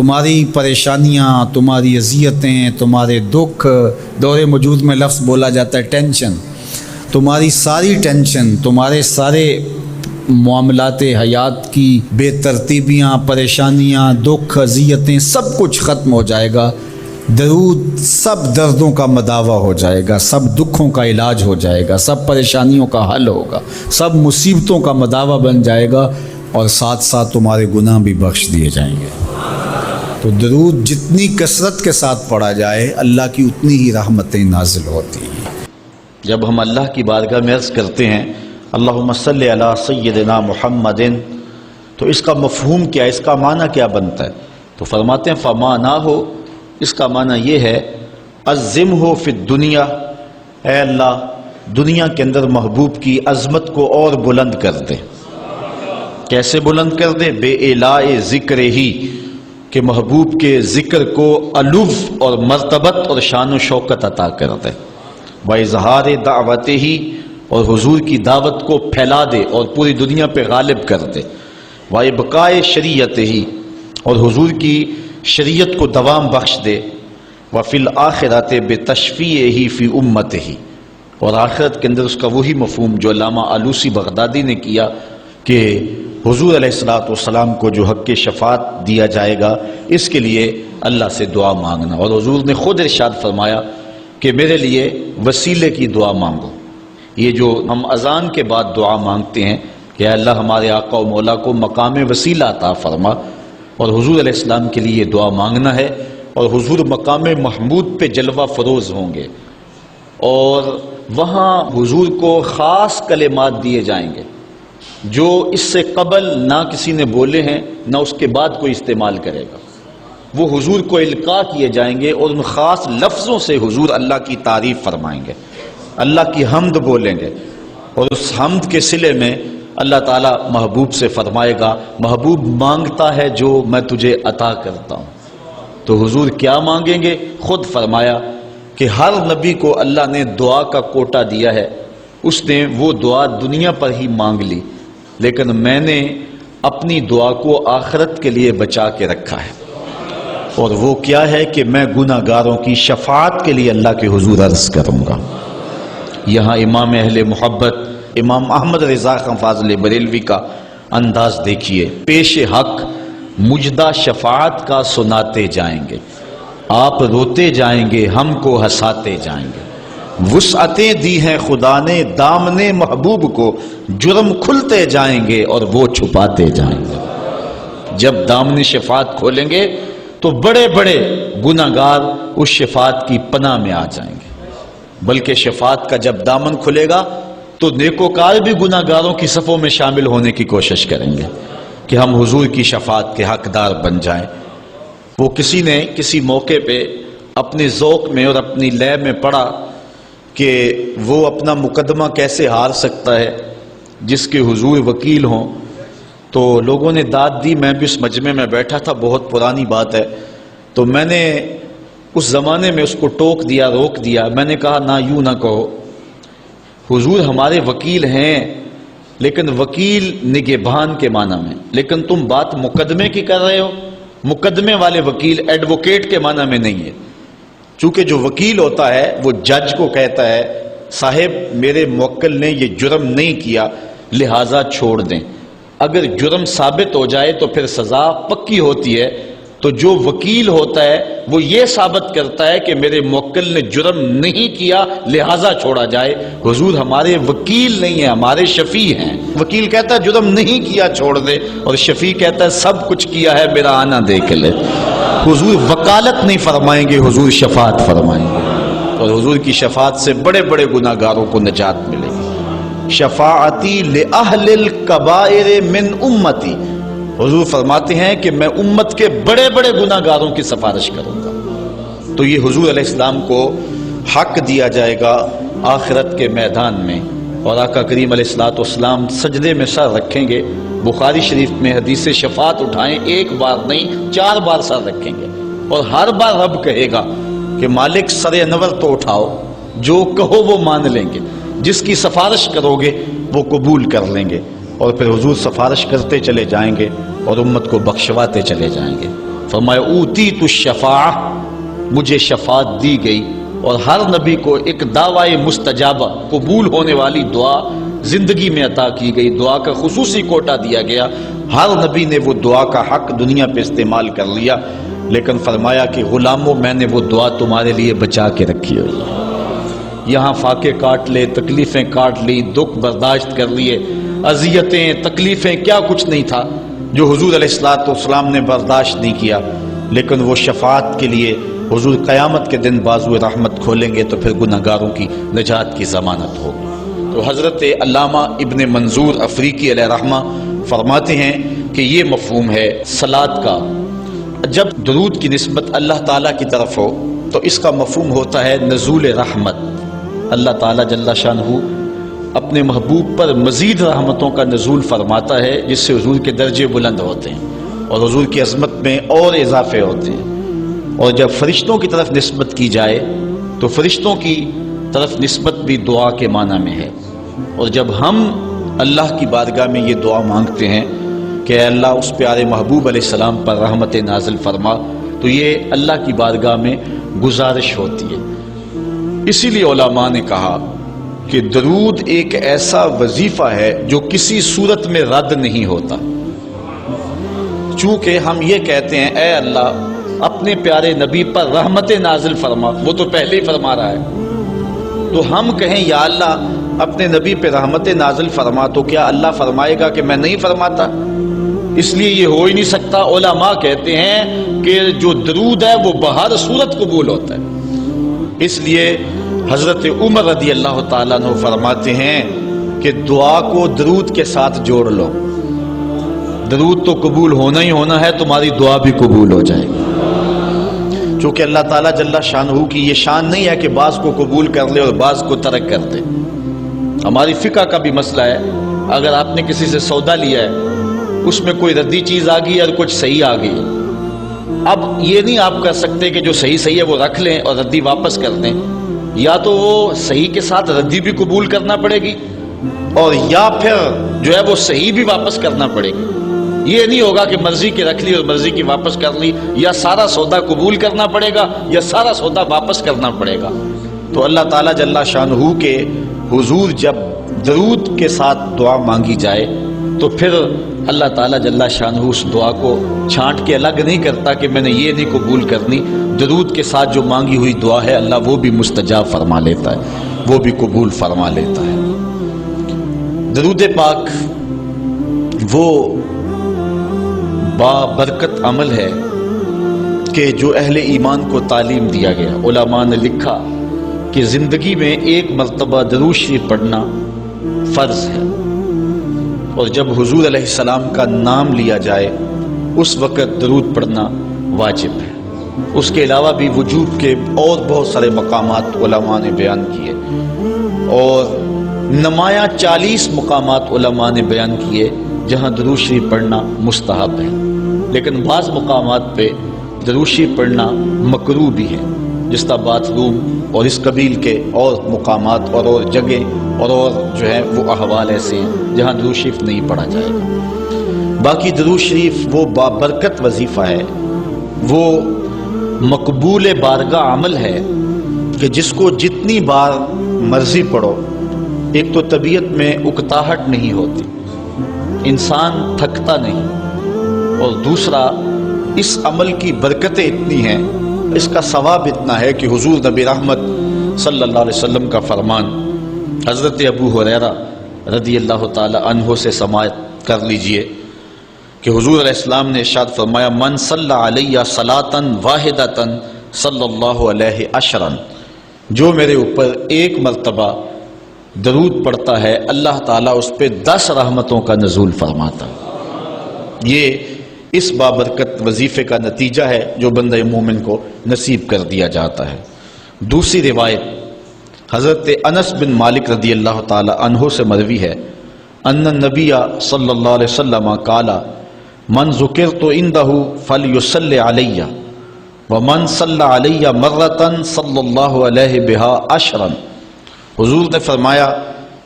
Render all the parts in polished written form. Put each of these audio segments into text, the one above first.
تمہاری پریشانیاں، تمہاری اذیتیں، تمہارے دکھ، دور موجود میں لفظ بولا جاتا ہے ٹینشن، تمہاری ساری ٹینشن، تمہارے سارے معاملات حیات کی بے ترتیبیاں، پریشانیاں، دکھ، اذیتیں، سب کچھ ختم ہو جائے گا۔ درود سب دردوں کا مداوع ہو جائے گا، سب دکھوں کا علاج ہو جائے گا، سب پریشانیوں کا حل ہوگا، سب مصیبتوں کا مداوع بن جائے گا، اور ساتھ ساتھ تمہارے گناہ بھی بخش دیے جائیں گے۔ تو درود جتنی کثرت کے ساتھ پڑھا جائے اللہ کی اتنی ہی رحمتیں نازل ہوتی ہیں۔ جب ہم اللہ کی بارگاہ میں عرض کرتے ہیں اللہم صلی علی سیدنا محمد، تو اس کا مفہوم کیا ہے، اس کا معنی کیا بنتا ہے؟ تو فرماتے ہیں فمانا ہو، اس کا معنی یہ ہے عظم ہو فی الدنیا، اے اللہ دنیا کے اندر محبوب کی عظمت کو اور بلند کر دے۔ کیسے بلند کر دے؟ بے اعلاء ذکر ہی، کہ محبوب کے ذکر کو علو اور مرتبت اور شان و شوکت عطا کر دے۔ وَإِظْهَارِ دعوتہ، اور حضور کی دعوت کو پھیلا دے اور پوری دنیا پہ غالب کر دے۔ وَإِبْقَاءِ شریعتہ، اور حضور کی شریعت کو دوام بخش دے۔ وَفِي الْآخِرَةِ بِتَشْفِيعِهِ فِي أُمَّتِهِ، اور آخرت کے اندر اس کا وہی مفہوم جو علامہ آلوسی بغدادی نے کیا کہ حضور علیہ السلام کو جو حق شفاعت دیا جائے گا، اس کے لیے اللہ سے دعا مانگنا۔ اور حضور نے خود ارشاد فرمایا کہ میرے لیے وسیلے کی دعا مانگو۔ یہ جو ہم اذان کے بعد دعا مانگتے ہیں کہ اے اللہ ہمارے آقا و مولا کو مقام وسیلہ عطا فرما، اور حضور علیہ السلام کے لیے یہ دعا مانگنا ہے۔ اور حضور مقام محمود پہ جلوہ فروز ہوں گے، اور وہاں حضور کو خاص کلمات دیے جائیں گے جو اس سے قبل نہ کسی نے بولے ہیں، نہ اس کے بعد کوئی استعمال کرے گا۔ وہ حضور کو القاء کیے جائیں گے، اور ان خاص لفظوں سے حضور اللہ کی تعریف فرمائیں گے، اللہ کی حمد بولیں گے، اور اس حمد کے صلے میں اللہ تعالیٰ محبوب سے فرمائے گا محبوب مانگتا ہے جو میں تجھے عطا کرتا ہوں۔ تو حضور کیا مانگیں گے؟ خود فرمایا کہ ہر نبی کو اللہ نے دعا کا کوٹا دیا ہے، اس نے وہ دعا دنیا پر ہی مانگ لی، لیکن میں نے اپنی دعا کو آخرت کے لیے بچا کے رکھا ہے، اور وہ کیا ہے کہ میں گناہ گاروں کی شفاعت کے لیے اللہ کے حضور عرض کروں گا۔ یہاں امام اہل محبت امام احمد رضا خان فاضل بریلوی کا انداز دیکھیے، پیش حق مجدہ شفاعت کا سناتے جائیں گے، آپ روتے جائیں گے ہم کو ہنساتے جائیں گے، وسعتیں دی ہیں خدا نے دامن محبوب کو، جرم کھلتے جائیں گے اور وہ چھپاتے جائیں گے۔ جب دامن شفاعت کھولیں گے تو بڑے بڑے گناہ گار اس شفاعت کی پناہ میں آ جائیں گے، بلکہ شفاعت کا جب دامن کھلے گا تو نیکوکار بھی گناہ گاروں کی صفوں میں شامل ہونے کی کوشش کریں گے کہ ہم حضور کی شفاعت کے حقدار بن جائیں۔ وہ کسی نے کسی موقع پہ اپنے ذوق میں اور اپنی لے میں پڑھا کہ وہ اپنا مقدمہ کیسے ہار سکتا ہے جس کے حضور وکیل ہوں، تو لوگوں نے داد دی، میں بھی اس مجمع میں بیٹھا تھا، بہت پرانی بات ہے، تو میں نے اس زمانے میں اس کو ٹوک دیا، روک دیا، میں نے کہا نہ یوں نہ کہو، حضور ہمارے وکیل ہیں، لیکن وکیل نگہبان کے معنی میں، لیکن تم بات مقدمے کی کر رہے ہو، مقدمے والے وکیل ایڈوکیٹ کے معنی میں نہیں ہے، چونکہ جو وکیل ہوتا ہے وہ جج کو کہتا ہے صاحب میرے موکل نے یہ جرم نہیں کیا لہٰذا چھوڑ دیں، اگر جرم ثابت ہو جائے تو پھر سزا پکی ہوتی ہے، تو جو وکیل ہوتا ہے وہ یہ ثابت کرتا ہے کہ میرے موکل نے جرم نہیں کیا لہٰذا چھوڑا جائے۔ حضور ہمارے وکیل نہیں ہیں، ہمارے شفیع ہیں۔ وکیل کہتا ہے جرم نہیں کیا چھوڑ دے، اور شفیع کہتا ہے سب کچھ کیا ہے میرا آنا دیکھ لے۔ حضور وکالت نہیں فرمائیں گے، حضور شفاعت فرمائیں گے، اور حضور کی شفاعت سے بڑے بڑے گناہ گاروں کو نجات ملے گی۔ شفاعتی لأہل الکبائر من امتی، حضور فرماتے ہیں کہ میں امت کے بڑے بڑے گناہ گاروں کی سفارش کروں گا۔ تو یہ حضور علیہ السلام کو حق دیا جائے گا آخرت کے میدان میں، اور آقا کریم علیہ السلام سجدے میں سر رکھیں گے۔ بخاری شریف میں حدیث شفاعت اٹھائیں، ایک بار نہیں 4 بار سر رکھیں گے، اور ہر بار رب کہے گا کہ مالک سر انور تو اٹھاؤ، جو کہو وہ مان لیں گے، جس کی سفارش کرو گے وہ قبول کر لیں گے، اور پھر حضور سفارش کرتے چلے جائیں گے اور امت کو بخشواتے چلے جائیں گے۔ فرمایا اوتیت الشفاعہ، مجھے شفاعت دی گئی، اور ہر نبی کو ایک دعوی مستجابہ، قبول ہونے والی دعا زندگی میں عطا کی گئی، دعا کا خصوصی کوٹا دیا گیا، ہر نبی نے وہ دعا کا حق دنیا پہ استعمال کر لیا، لیکن فرمایا کہ غلاموں میں نے وہ دعا تمہارے لیے بچا کے رکھی ہوئی ہے۔ یہاں فاقے کاٹ لے، تکلیفیں کاٹ لی، دکھ برداشت کر لیے، اذیتیں تکلیفیں کیا کچھ نہیں تھا جو حضور علیہ الصلوۃ والسلام نے برداشت نہیں کیا، لیکن وہ شفاعت کے لیے حضور قیامت کے دن بازو رحمت کھولیں گے تو پھر گناہگاروں کی نجات کی ضمانت ہوگی۔ تو حضرت علامہ ابن منظور افریقی علیہ رحمہ فرماتے ہیں کہ یہ مفہوم ہے صلاۃ کا، جب درود کی نسبت اللہ تعالیٰ کی طرف ہو تو اس کا مفہوم ہوتا ہے نزول رحمت۔ اللہ تعالیٰ جل شانہ اپنے محبوب پر مزید رحمتوں کا نزول فرماتا ہے، جس سے حضور کے درجے بلند ہوتے ہیں اور حضور کی عظمت میں اور اضافے ہوتے ہیں۔ اور جب فرشتوں کی طرف نسبت کی جائے تو فرشتوں کی طرف نسبت بھی دعا کے معنی میں ہے، اور جب ہم اللہ کی بارگاہ میں یہ دعا مانگتے ہیں کہ اے اللہ اس پیارے محبوب علیہ السلام پر رحمت نازل فرما، تو یہ اللہ کی بارگاہ میں گزارش ہوتی ہے۔ اسی لیے علماء نے کہا کہ درود ایک ایسا وظیفہ ہے جو کسی صورت میں رد نہیں ہوتا، چونکہ ہم یہ کہتے ہیں اے اللہ اپنے پیارے نبی پر رحمت نازل فرما، وہ تو پہلے ہی فرما رہا ہے، تو ہم کہیں یا اللہ اپنے نبی پہ رحمت نازل فرما، تو کیا اللہ فرمائے گا کہ میں نہیں فرماتا؟ اس لیے یہ ہو ہی نہیں سکتا۔ علماء کہتے ہیں کہ جو درود ہے وہ بہر صورت قبول ہوتا ہے۔ اس لیے حضرت عمر رضی اللہ تعالیٰ عنہ فرماتے ہیں کہ دعا کو درود کے ساتھ جوڑ لو، درود تو قبول ہونا ہی ہونا ہے، تمہاری دعا بھی قبول ہو جائے گی۔ چونکہ اللہ تعالیٰ جل شانہ کی یہ شان نہیں ہے کہ بعض کو قبول کر لے اور بعض کو ترک کر دے۔ ہماری فقہ کا بھی مسئلہ ہے، اگر آپ نے کسی سے سودا لیا ہے، اس میں کوئی ردی چیز آ گئی اور کچھ صحیح آ گئی، اب یہ نہیں آپ کر سکتے کہ جو صحیح ہے وہ رکھ لیں اور ردی واپس کر دیں، یا تو وہ صحیح کے ساتھ ردی بھی قبول کرنا پڑے گی، اور یا پھر جو ہے وہ صحیح بھی واپس کرنا پڑے گی۔ یہ نہیں ہوگا کہ مرضی کی رکھ لی اور مرضی کی واپس کر لی، یا سارا سودا قبول کرنا پڑے گا یا سارا سودا واپس کرنا پڑے گا۔ تو اللہ تعالیٰ جل شانہ کے حضور جب درود کے ساتھ دعا مانگی جائے تو پھر اللہ تعالیٰ جل شانہ اس دعا کو چھانٹ کے الگ نہیں کرتا کہ میں نے یہ نہیں قبول کرنی، درود کے ساتھ جو مانگی ہوئی دعا ہے اللہ وہ بھی مستجاب فرما لیتا ہے، وہ بھی قبول فرما لیتا ہے۔ درود پاک وہ بابرکت عمل ہے کہ جو اہل ایمان کو تعلیم دیا گیا۔ علماء نے لکھا کہ زندگی میں ایک مرتبہ درود شریف پڑھنا فرض ہے، اور جب حضور علیہ السلام کا نام لیا جائے اس وقت درود پڑھنا واجب ہے۔ اس کے علاوہ بھی وجوب کے اور بہت سارے مقامات علماء نے بیان کیے، اور نمایاں 40 مقامات علماء نے بیان کیے جہاں درود شریف پڑھنا مستحب ہے، لیکن بعض مقامات پہ درود شریف پڑھنا مکروہ بھی ہے، جس طرح باتھ روم اور اس قبیل کے اور مقامات اور جگہ اور جو ہے وہ احوال ایسے ہیں جہاں درود شریف نہیں پڑھا جائے گا۔ باقی درود شریف وہ بابرکت وظیفہ ہے، وہ مقبول بارگاہ عمل ہے کہ جس کو جتنی بار مرضی پڑھو، ایک تو طبیعت میں اکتاہٹ نہیں ہوتی، انسان تھکتا نہیں، اور دوسرا اس عمل کی برکتیں اتنی ہیں، اس کا ثواب اتنا ہے کہ حضور نبی رحمت صلی اللہ علیہ وسلم کا فرمان حضرت ابو ہریرہ رضی اللہ تعالی عنہ سے سماعت کر لیجئے کہ حضور علیہ السلام نے ارشاد فرمایا من صلی علیہ صلاۃ واحدۃ صلی اللہ علیہ عشرا، جو میرے اوپر ایک مرتبہ درود پڑھتا ہے اللہ تعالیٰ اس پہ 10 رحمتوں کا نزول فرماتا ہے۔ یہ اس بابرکت وظیفے کا نتیجہ ہے جو بندہ مومن کو نصیب کر دیا جاتا ہے۔ دوسری روایت حضرت انس بن مالک رضی اللہ تعالی عنہ سے مروی ہے ان النبی صلی اللہ علیہ وسلم قال من ذکرت عنده فلیصلی علی ومن صلی علی مرۃ صلی اللہ علیہ بها عشرا، حضور نے فرمایا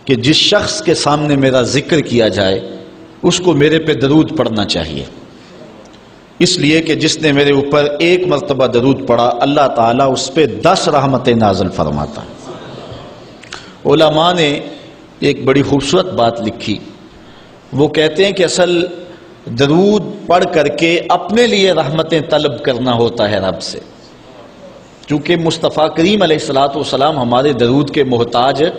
کہ جس شخص کے سامنے میرا ذکر کیا جائے اس کو میرے پہ درود پڑھنا چاہیے، اس لیے کہ جس نے میرے اوپر ایک مرتبہ درود پڑھا اللہ تعالیٰ اس پہ 10 رحمتیں نازل فرماتا ہے۔ علماء نے ایک بڑی خوبصورت بات لکھی، وہ کہتے ہیں کہ اصل درود پڑھ کر کے اپنے لیے رحمتیں طلب کرنا ہوتا ہے رب سے، چونکہ مصطفیٰ کریم علیہ الصلوۃ والسلام ہمارے درود کے محتاج ہے۔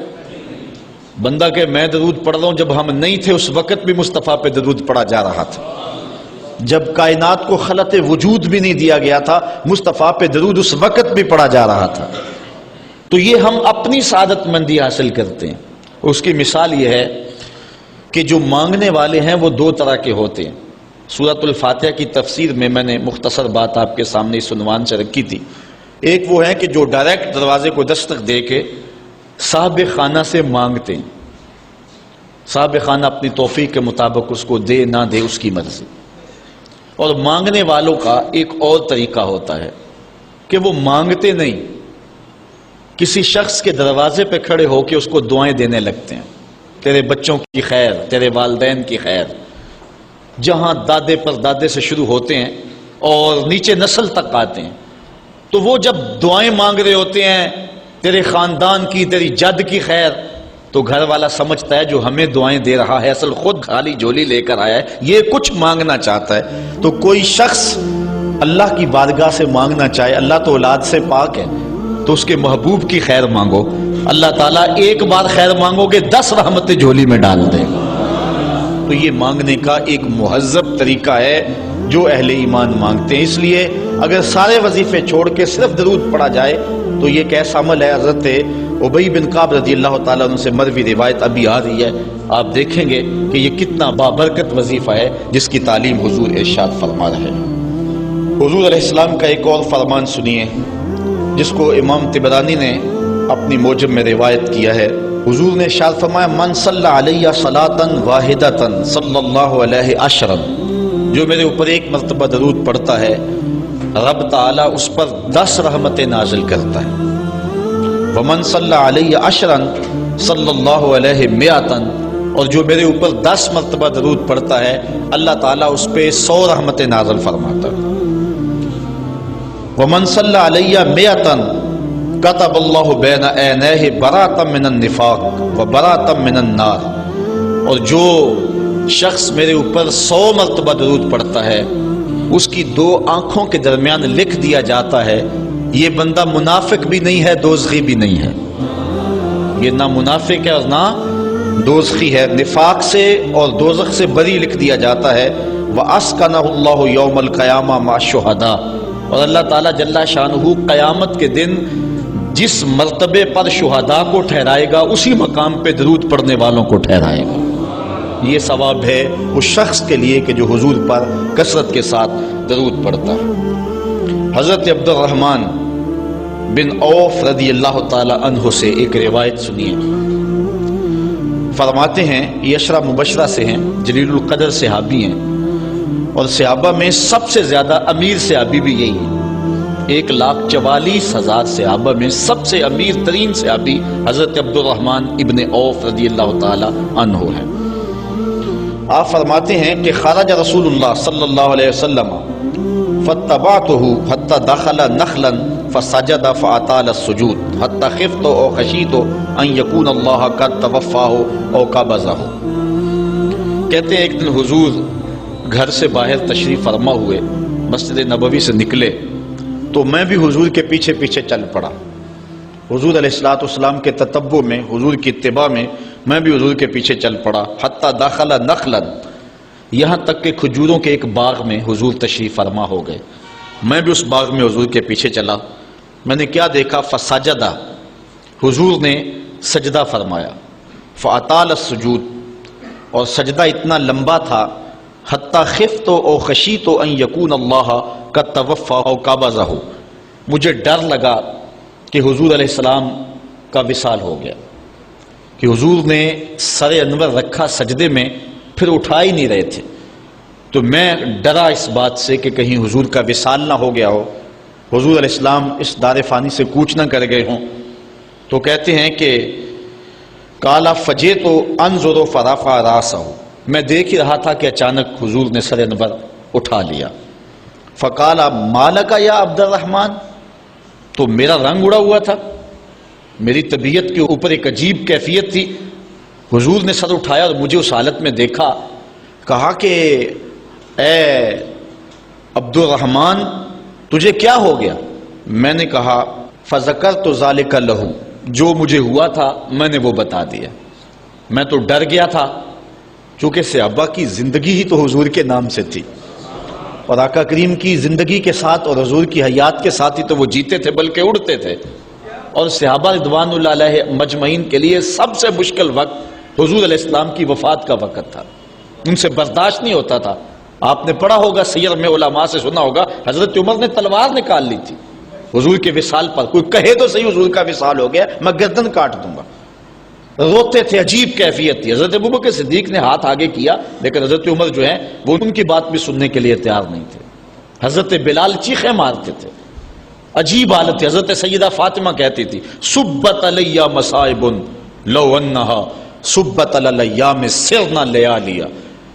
بندہ کہ میں درود پڑھ رہا ہوں، جب ہم نہیں تھے اس وقت بھی مصطفیٰ پہ درود پڑھا جا رہا تھا، جب کائنات کو خلق وجود بھی نہیں دیا گیا تھا مصطفیٰ پہ درود اس وقت بھی پڑھا جا رہا تھا۔ تو یہ ہم اپنی سعادت مندی حاصل کرتے ہیں۔ اس کی مثال یہ ہے کہ جو مانگنے والے ہیں وہ 2 طرح کے ہوتے ہیں۔ سورۃ الفاتحہ کی تفسیر میں میں نے مختصر بات آپ کے سامنے اس عنوان سے رکھی تھی۔ ایک وہ ہے کہ جو ڈائریکٹ دروازے کو دستک دے کے صاحب خانہ سے مانگتے ہیں، صاحب خانہ اپنی توفیق کے مطابق اس کو دے نہ دے اس کی مرضی۔ اور مانگنے والوں کا ایک اور طریقہ ہوتا ہے کہ وہ مانگتے نہیں، کسی شخص کے دروازے پہ کھڑے ہو کے اس کو دعائیں دینے لگتے ہیں، تیرے بچوں کی خیر، تیرے والدین کی خیر، جہاں دادے پر دادے سے شروع ہوتے ہیں اور نیچے نسل تک آتے ہیں۔ تو وہ جب دعائیں مانگ رہے ہوتے ہیں تیرے خاندان کی، تیری جد کی خیر، تو گھر والا سمجھتا ہے جو ہمیں دعائیں دے رہا ہے اصل خود خالی جھولی لے کر آیا ہے، یہ کچھ مانگنا چاہتا ہے۔ تو کوئی شخص اللہ کی بارگاہ سے مانگنا چاہے، اللہ تو اولاد سے پاک ہے، تو اس کے محبوب کی خیر مانگو، اللہ تعالیٰ ایک بار خیر مانگو گے 10 رحمتیں جھولی میں ڈال دے گا۔ تو یہ مانگنے کا ایک مہذب طریقہ ہے جو اہل ایمان مانگتے ہیں۔ اس لیے اگر سارے وظیفے چھوڑ کے صرف درود پڑھا جائے تو یہ کیسا عمل ہے؟ حضرت ابی بن کعب رضی اللہ تعالیٰ عنہ سے مروی روایت ابھی آ رہی ہے، آپ دیکھیں گے کہ یہ کتنا بابرکت وظیفہ ہے جس کی تعلیم حضور ارشاد فرما رہے ہیں۔ حضور علیہ السلام کا ایک اور فرمان سنیے جس کو امام طبرانی نے اپنی موجب میں روایت کیا ہے۔ حضور نے ارشاد فرمایا من صلی علیہ صلاۃ واحدۃ صلی اللہ علیہ عشرا، جو میرے اوپر ایک مرتبہ درود پڑھتا ہے رب تعالیٰ اس پر 10 رحمتیں نازل کرتا ہے۔ ومن صلی علیہ عشرا صلی اللہ علیہ مئۃ، اور جو میرے اوپر 10 مرتبہ درود پڑھتا ہے اللہ تعالیٰ اس پہ 100 رحمتیں نازل فرماتا ہے۔ ومن صلی علیہ مئۃ کتب اللہ بین عینیہ براۃ من النفاق وبراۃ من النار، اور جو شخص میرے اوپر 100 مرتبہ درود پڑھتا ہے اس کی 2 آنکھوں کے درمیان لکھ دیا جاتا ہے یہ بندہ منافق بھی نہیں ہے دوزخی بھی نہیں ہے، یہ نہ منافق ہے اور نہ دوزخی ہے، نفاق سے اور دوزخ سے بری لکھ دیا جاتا ہے۔ وَأَسْكَنَهُ اللَّهُ يَوْمَ الْقِيَامَةِ مَعَ الشُّهَدَاءِ، اور اللہ تعالیٰ جل شانہ قیامت کے دن جس مرتبے پر شہداء کو ٹھہرائے گا اسی مقام پہ درود پڑھنے والوں کو ٹھہرائے گا۔ یہ ثواب ہے اس شخص کے لیے کہ جو حضور پر کثرت کے ساتھ درود پڑھتا ہے۔ حضرت عبد الرحمن بن عوف رضی اللہ تعالی عنہ سے ایک روایت سنیے، فرماتے ہیں یہ عشرہ مبشرہ سے ہیں، جلیل القدر صحابی ہیں، اور صحابہ میں سب سے زیادہ امیر صحابی بھی یہی ہے۔ 1,44,000 صحابہ میں سب سے امیر ترین صحابی حضرت عبد الرحمن ابن عوف رضی اللہ تعالی عنہ ہیں۔ آپ فرماتے ہیں کہ خرج رسول اللہ صلی اللہ علیہ وسلم فاتبعته حتى دخل نخلا فسجد فاطال السجود حتى خفت او خشیت ان يكون الله قد توفاه او قبضه۔ کہتے ہیں ایک دن حضور گھر سے باہر تشریف فرما ہوئے، مسجد نبوی سے نکلے تو میں بھی حضور کے پیچھے پیچھے چل پڑا، حضور علیہ الصلوۃ والسلام کے تتبع میں، حضور کی اتباع میں میں بھی حضور کے پیچھے چل پڑا۔ حتی داخل نخلا، یہاں تک کہ کھجوروں کے ایک باغ میں حضور تشریف فرما ہو گئے، میں بھی اس باغ میں حضور کے پیچھے چلا۔ میں نے کیا دیکھا؟ فسجدہ، حضور نے سجدہ فرمایا، فاطال السجود، اور سجدہ اتنا لمبا تھا، حتی خفت او خشیت ان یکون اللہ قد توفی او قبضہ، مجھے ڈر لگا کہ حضور علیہ السلام کا وصال ہو گیا، کہ حضور نے سر انور رکھا سجدے میں پھر اٹھا ہی نہیں رہے تھے، تو میں ڈرا اس بات سے کہ کہیں حضور کا وصال نہ ہو گیا ہو، حضور علیہ السلام اس دار فانی سے کوچ نہ کر گئے ہوں۔ تو کہتے ہیں کہ کالا فجے تو انظر فرفع راسہ، میں دیکھ ہی رہا تھا کہ اچانک حضور نے سر انور اٹھا لیا۔ فقال مالک یا عبد الرحمن، تو میرا رنگ اڑا ہوا تھا، میری طبیعت کے اوپر ایک عجیب کیفیت تھی. حضور نے سر اٹھایا اور مجھے اس حالت میں دیکھا، کہا کہ اے عبد الرحمن تجھے کیا ہو گیا؟ میں نے کہا فذکرت ذالک لہ، جو مجھے ہوا تھا میں نے وہ بتا دیا. میں تو ڈر گیا تھا، چونکہ صحابہ کی زندگی ہی تو حضور کے نام سے تھی، اور آقا کریم کی زندگی کے ساتھ اور حضور کی حیات کے ساتھ ہی تو وہ جیتے تھے بلکہ اڑتے تھے. اور صحابہ رضوان اللہ علیہ مجمعین کے لیے سب سے مشکل وقت حضور علیہ السلام کی وفات کا وقت تھا. ان سے برداشت نہیں ہوتا تھا. آپ نے پڑھا ہوگا سیر میں، علماء سے سنا ہوگا، حضرت عمر نے تلوار نکال لی تھی حضور کے وصال پر. کوئی کہے تو صحیح حضور کا وصال ہو گیا، میں گردن کاٹ دوں گا. روتے تھے، عجیب کیفیت تھی. حضرت ابوبکر صدیق نے ہاتھ آگے کیا، لیکن حضرت عمر جو ہیں وہ ان کی بات بھی سننے کے لیے تیار نہیں تھے. حضرت بلال چیخیں مارتے تھے، عجیب حالت تھی. حضرت سیدہ فاطمہ کہتی تھی سبت علی مصائب لو انہا سبت علی الایام سرنا لیالیا،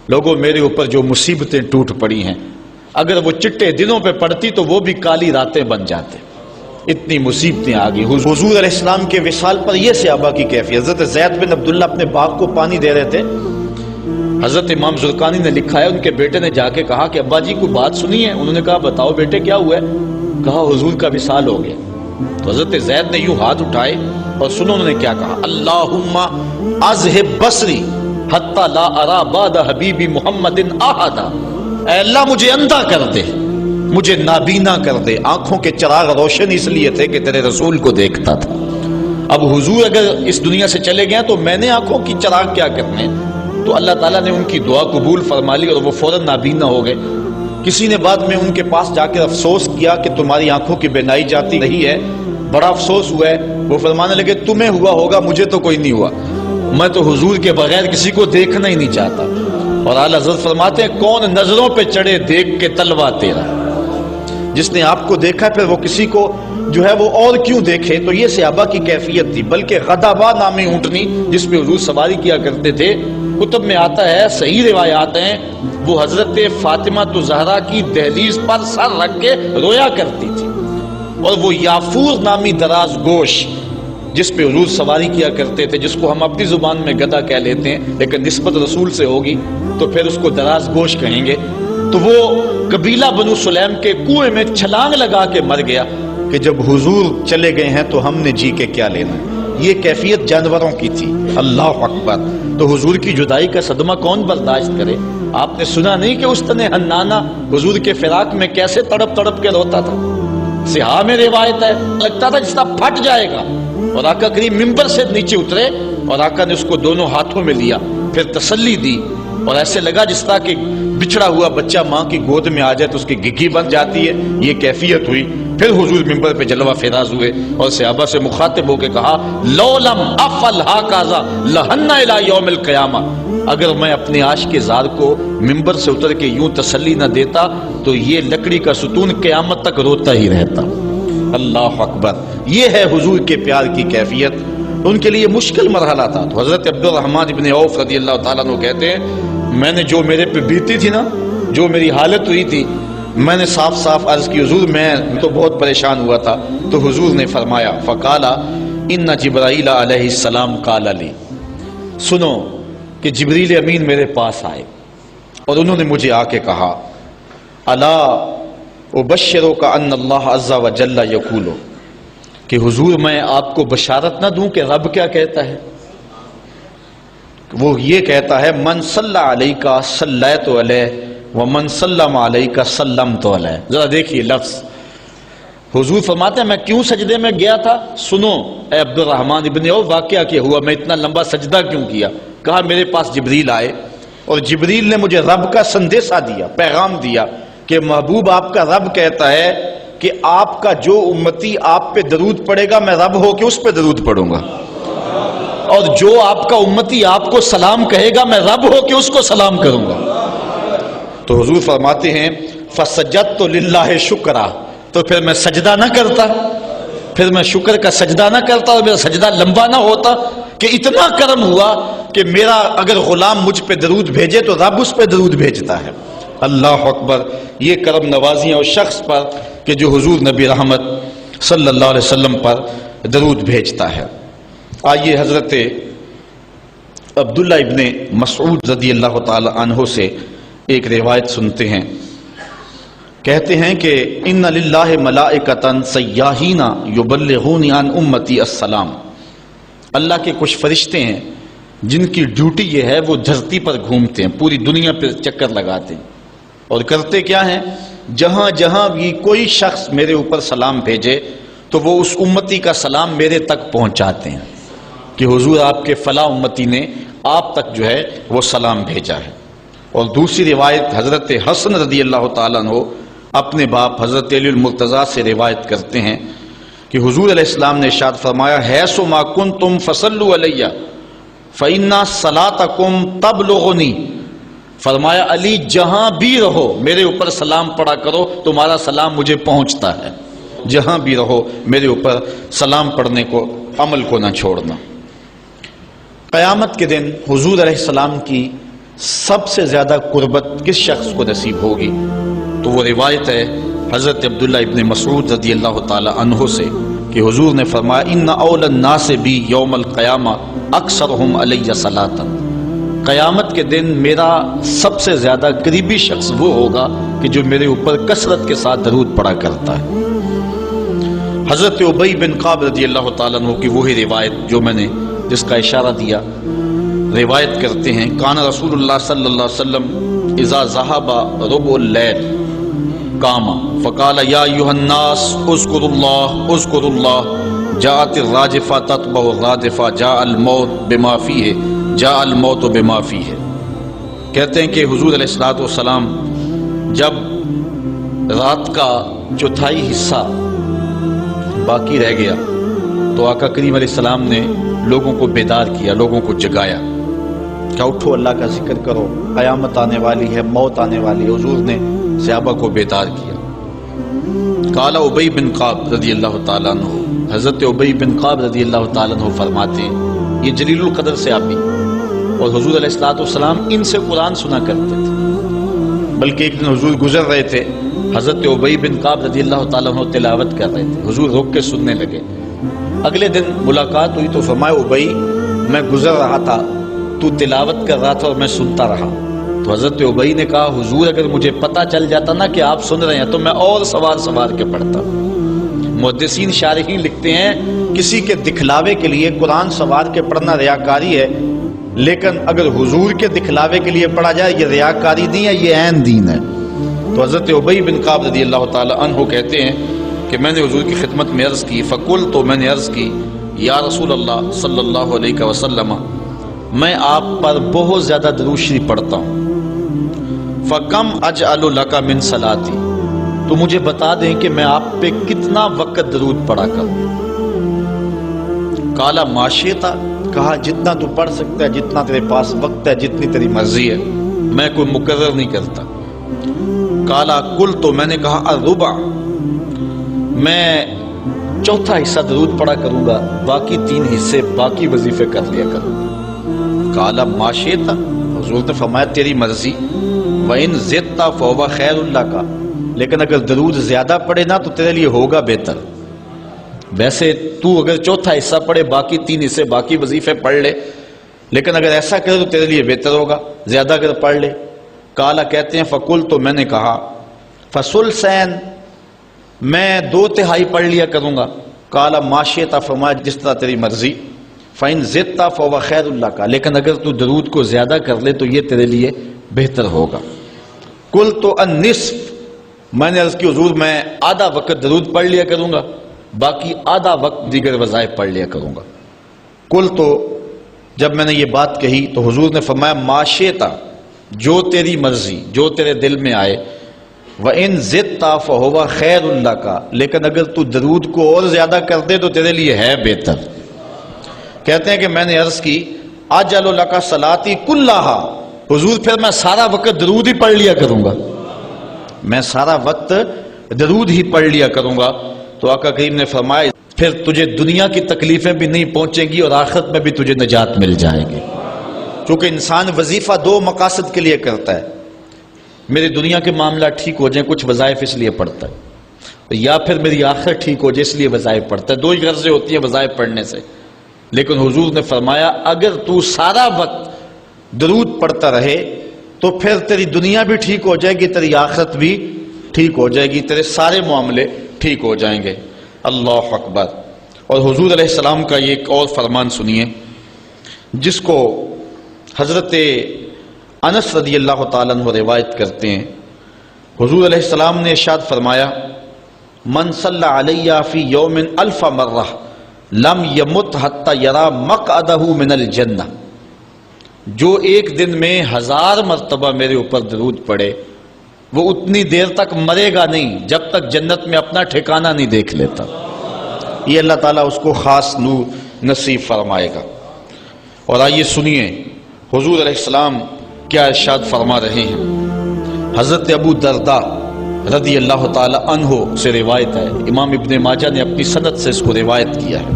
لوگوں میرے اوپر جو مصیبتیں ٹوٹ پڑی ہیں، اگر وہ چٹے دنوں پہ پڑتی تو وہ بھی کالی راتیں بن جاتے. اتنی مصیبتیں آ گئی. حضور علیہ السلام کے وصال پر یہ صحابہ کی کیفیت. حضرت زید بن عبداللہ اپنے باغ کو پانی دے رہے تھے. حضرت امام زرقانی نے لکھا ہے ان کے بیٹے نے جا کے کہا کہ ابا جی کوئی بات سنی ہے؟ انہوں نے کہا بتاؤ بیٹے کیا ہوا ہے؟ کہا حضور کا وصال ہو گیا. تو حضرت زید نے یوں ہاتھ اٹھائے اور سنو انہوں نے کیا کہا، اللہم اذہب بصری حتی لا ارا بعد حبیبی محمد احدا، اے اللہ مجھے اندھا کر دے، مجھے نابینا کر دے. آنکھوں کے چراغ روشن اس لیے تھے کہ تیرے رسول کو دیکھتا تھا. اب حضور اگر اس دنیا سے چلے گئے تو میں نے آنکھوں کی چراغ کیا کرنے؟ تو اللہ تعالیٰ نے ان کی دعا قبول فرما لی اور وہ فوراً نابینا ہو گئے. کسی نے بعد میں ان کے پاس جا کر افسوس کیا کہ تمہاری آنکھوں کی بینائی جاتی رہی ہے، بڑا افسوس ہوا ہے. وہ فرمانے لگے تمہیں ہوا ہوگا، مجھے تو کوئی نہیں ہوا، میں تو حضور کے بغیر کسی کو دیکھنا ہی نہیں چاہتا. اور اعلیٰ حضرت فرماتے ہیں کون نظروں پہ چڑھے دیکھ کے تلوا تیرا، جس نے آپ کو دیکھا پھر وہ کسی کو جو ہے وہ اور کیوں دیکھے. تو یہ صحابہ کی کیفیت تھی. بلکہ غدابہ نامی اونٹنی جس پہ حضور سواری کیا کرتے تھے، کتب میں آتا ہے، صحیح روایات ہیں، وہ حضرت فاطمہ تو زہرا کی دہلیز پر سر رکھ کے رویا کرتی تھی. اور وہ یافور نامی دراز گوش جس پہ حضور سواری کیا کرتے تھے، جس کو ہم اپنی زبان میں گدھا کہہ لیتے ہیں لیکن نسبت رسول سے ہوگی تو پھر اس کو دراز گوش کہیں گے. تو وہ قبیلہ بنو سلیم کے کنویں میں چھلانگ لگا کے مر گیا کہ جب حضور چلے گئے ہیں تو ہم نے جی کے کیا لینا. یہ کیفیت جانوروں کی تھی. اللہ اکبر. تو حضور کی جدائی کا صدمہ کون برداشت کرے؟ آپ نے سنا نہیں کہ استن حنانہ حضور کے فراق میں کیسے تڑپ تڑپ کے روتا تھا؟ صحاح میں روایت ہے، لگتا تھا جس طرح پھٹ جائے گا. اور آقا کریم ممبر سے نیچے اترے اور آقا نے اس کو دونوں ہاتھوں میں لیا، پھر تسلی دی اور ایسے لگا جس طرح کہ بچھڑا ہوا بچہ ماں کی گود میں آ جائے تو اس کی گگی بن جاتی ہے. یہ کیفیت ہوئی. پھر حضور ممبر پہ جلوہ فراز ہوئے اور صحابہ سے مخاطب ہو کے کہا لو لم افعل ھذا لھن الی یوم القیامہ، اگر میں اپنے عاشق زار کو ممبر سے اتر کے یوں تسلی نہ دیتا تو یہ لکڑی کا ستون قیامت تک روتا ہی رہتا. اللہ اکبر. یہ ہے حضور کے پیار کی کیفیت. ان کے لیے مشکل مرحلہ تھا. تو حضرت عبد الرحمن ابن عوف رضی اللہ تعالیٰ عنہ کہتے ہیں میں نے جو میرے پہ بیتی تھی نا، جو میری حالت ہوئی تھی، میں نے صاف صاف عرض کی حضور میں تو بہت پریشان ہوا تھا. تو حضور نے فرمایا فقالا ان جبرائیل علیہ السلام قال لی، سنو کہ جبریل امین میرے پاس آئے اور انہوں نے مجھے آ کے کہا الا ابشرک ان اللہ عز وجل یقول، کہ حضور میں آپ کو بشارت نہ دوں کہ رب کیا کہتا ہے؟ وہ یہ کہتا ہے من صلی علیک صلیت علیہ ومن سلم علیک سلمت علیہ. ذرا دیکھیے لفظ. حضور فرماتے ہیں میں کیوں سجدے میں گیا تھا؟ سنو اے عبد الرحمن ابن عوف واقعہ کیا ہوا، میں اتنا لمبا سجدہ کیوں کیا؟ کہا میرے پاس جبریل آئے اور جبریل نے مجھے رب کا سندیسہ دیا، پیغام دیا کہ محبوب آپ کا رب کہتا ہے کہ آپ کا جو امتی آپ پہ درود پڑے گا میں رب ہو کے اس پہ درود پڑھوں گا، اور جو آپ کا امتی آپ کو سلام کہے گا میں رب ہو کے اس کو سلام کروں گا. تو حضور فرماتے ہیں فسجدت للہ شکرا، تو پھر میں سجدہ نہ کرتا، پھر میں شکر کا سجدہ نہ کرتا اور میرا سجدہ لمبا نہ ہوتا کہ اتنا کرم ہوا کہ میرا اگر غلام مجھ پہ درود بھیجے تو رب اس پہ درود بھیجتا ہے. اللہ اکبر، یہ کرم نوازیاں اس شخص پر کہ جو حضور نبی رحمت صلی اللہ علیہ وسلم پر درود بھیجتا ہے۔ آئیے حضرت عبداللہ ابن مسعود رضی اللہ تعالی عنہ سے ایک روایت سنتے ہیں۔ کہتے ہیں کہ ان للہ ملائکۃ سیاحین یبلغون عن امتی السلام، اللہ کے کچھ فرشتے ہیں جن کی ڈیوٹی یہ ہے وہ دھرتی پر گھومتے ہیں، پوری دنیا پہ چکر لگاتے ہیں، اور کرتے کیا ہیں، جہاں جہاں بھی کوئی شخص میرے اوپر سلام بھیجے تو وہ اس امتی کا سلام میرے تک پہنچاتے ہیں کہ حضور آپ کے فلاں امتی نے آپ تک جو ہے وہ سلام بھیجا ہے۔ اور دوسری روایت حضرت حسن رضی اللہ تعالیٰ عنہ اپنے باپ حضرت علی المرتضیٰ سے روایت کرتے ہیں کہ حضور علیہ السلام نے ارشاد فرمایا، حیث ما کنتم فصلوا علیہ فإن صلاتکم تبلغنی، فرمایا علی جہاں بھی رہو میرے اوپر سلام پڑھا کرو، تمہارا سلام مجھے پہنچتا ہے، جہاں بھی رہو میرے اوپر سلام پڑھنے کو عمل کو نہ چھوڑنا۔ قیامت کے دن حضور علیہ السلام کی سب سے زیادہ قربت کس شخص کو نصیب ہوگی؟ تو وہ روایت ہے حضرت عبداللہ ابن مسعود رضی اللہ تعالی عنہ سے کہ حضور نے فرمایا، ان اول الناس بی یوم القیامہ اکثرہم علی صلاۃ، قیامت کے دن میرا سب سے زیادہ قریبی شخص وہ ہوگا کہ جو میرے اوپر کثرت کے ساتھ درود پڑھا کرتا ہے۔ حضرت ابی بن کعب رضی اللہ تعالیٰ عنہ کی وہی روایت جو میں نے جس کا اشارہ دیا، روایت کرتے ہیں، کان رسول اللہ صلی اللہ علیہ وسلم اذا ذهب ربع اللیل قام فقال یا ایھا الناس اذکروا اللہ اذکروا اللہ، جاءت الراجفہ تتبع الرادفہ، جاء الموت بما فیہ جاء الموت بما فیہ۔ کہتے ہیں کہ حضور علیہ الصلوۃ والسلام جب رات کا چوتھائی حصہ باقی رہ گیا تو آقا کریم علیہ السلام نے لوگوں کو بیدار کیا، لوگوں کو جگایا کہ اٹھو اللہ کا ذکر کرو، قیامت آنے والی ہے، موت آنے والی ہے۔ حضور نے صحابہ کو بیدار کیا۔ قال ابی بن کعب رضی اللہ تعالیٰ عنہ، حضرت ابی بن کعب رضی اللہ تعالیٰ عنہ فرماتے ہیں، یہ جلیل القدر صحابی اور حضور علیہ الصلوۃ والسلام ان سے قرآن سنا کرتے تھے، بلکہ ایک دن حضور گزر رہے تھے، حضرت ابی بن کعب رضی اللہ تعالیٰ عنہ تلاوت کر رہے تھے، حضور رک کے سننے لگے۔ اگلے دن ملاقات ہوئی تو فرمایا، ابی میں گزر رہا تھا، تو تلاوت کر رہا تھا اور میں سنتا رہا۔ تو حضرت ابی نے کہا، حضور اگر مجھے پتہ چل جاتا نا کہ آپ سن رہے ہیں تو میں اور سوار کے پڑھتا۔ محدثین شارحین لکھتے ہیں، کسی کے دکھلاوے کے لیے قرآن سوار کے پڑھنا ریاکاری ہے، لیکن اگر حضور کے دکھلاوے کے لیے پڑھا جائے یہ ریاکاری نہیں ہے، یہ عین دین ہے۔ تو حضرت ابی بن کعب رضی اللہ تعالی عنہ کہتے ہیں کہ میں نے حضور کی خدمت میں عرض کی، فقلت، تو میں نے عرض کی، یا رسول اللہ صلی اللہ علیہ وسلم، میں آپ پر بہت زیادہ درود شریف پڑھتا ہوں، فکم اجعل لک من صلاتی، تو مجھے بتا دیں کہ میں آپ پہ کتنا وقت درود پڑھا کروں۔ قال ما شئت، کہا جتنا تو پڑھ سکتا ہے، جتنا تیرے پاس وقت ہے، جتنی تیری مرضی ہے، میں کوئی مقرر نہیں کرتا۔ قال قلت، تو میں نے کہا الربع، میں چوتھا حصہ درود پڑھا کروں گا، باقی 3 حصے باقی وظیفے کر لیا کروں گا۔ قال ما شئت، حضور نے فرمایا تیری مرضی، وَإِن زِدْتَ فَهُوَ خَيْرٌ لَكَ، لیکن اگر درود زیادہ پڑھے نا تو تیرے لیے ہوگا بہتر۔ ویسے تو اگر چوتھا حصہ پڑھے، باقی 3 حصے باقی وظیفے پڑھ لے، لیکن اگر ایسا کرے تو تیرے لیے بہتر ہوگا، زیادہ اگر پڑھ لے۔ قال کہتے ہیں فقل، تو میں نے کہا فثلثین، میں 2/3 پڑھ لیا کروں گا۔ قال ما شئت، فرمایا جس طرح تیری مرضی، فَإِن زِدْتَ فَهُوَ خَيْرٌ لَكَ، لیکن اگر تو درود کو زیادہ کر لے تو یہ تیرے لیے بہتر ہوگا۔ قلت النصف، میں نے عرض کی حضور میں آدھا وقت درود پڑھ لیا کروں گا، باقی آدھا وقت دیگر وظائف پڑھ لیا کروں گا۔ قلت، تو جب میں نے یہ بات کہی تو حضور نے فرمایا ما شئت، جو تیری مرضی، جو تیرے دل میں آئے، وَإِن زِدْتَ فَهُوَ خَيْرٌ لَكَ، لیکن اگر تو درود کو اور زیادہ کر دے تو تیرے لیے ہے بہتر۔ کہتے ہیں کہ میں نے عرض کی اجعل لک صلاتی کلھا، حضور پھر میں سارا وقت درود ہی پڑھ لیا کروں گا، میں سارا وقت درود ہی پڑھ لیا کروں گا۔ تو آقا کریم نے فرمایا پھر تجھے دنیا کی تکلیفیں بھی نہیں پہنچیں گی اور آخرت میں بھی تجھے نجات مل جائے گی، کیونکہ انسان وظیفہ 2 مقاصد کے لیے کرتا ہے، میری دنیا کے معاملات ٹھیک ہو جائیں، کچھ وظائف اس لیے پڑھتا ہے، یا پھر میری آخرت ٹھیک ہو جائے اس لیے وظائف پڑھتا ہے. دو ہی غرضیں ہوتی ہیں وظائف پڑھنے سے. لیکن حضور نے فرمایا اگر تو سارا وقت درود پڑھتا رہے تو پھر تیری دنیا بھی ٹھیک ہو جائے گی، تیری آخرت بھی ٹھیک ہو جائے گی، تیرے سارے معاملے ٹھیک ہو جائیں گے. اللہ اکبر. اور حضور علیہ السلام کا یہ ایک اور فرمان سنیے جس کو حضرت انس رضی اللہ تعالیٰ عنہ روایت کرتے ہیں. حضور علیہ السلام نے ارشاد فرمایا من صلی علیہ فی یوم الف مرہ لم یمت حتی یرا مقعدہ من الجنہ. جو ایک دن میں 1000 مرتبہ میرے اوپر درود پڑے وہ اتنی دیر تک مرے گا نہیں جب تک جنت میں اپنا ٹھکانہ نہیں دیکھ لیتا. یہ اللہ تعالیٰ اس کو خاص نور نصیب فرمائے گا. اور آئیے سنیے حضور علیہ السلام کیا ارشاد فرما رہے ہیں. حضرت ابو درداء رضی اللہ تعالی عنہ سے روایت ہے، امام ابن ماجہ نے اپنی سند سے اس کو روایت کیا ہے.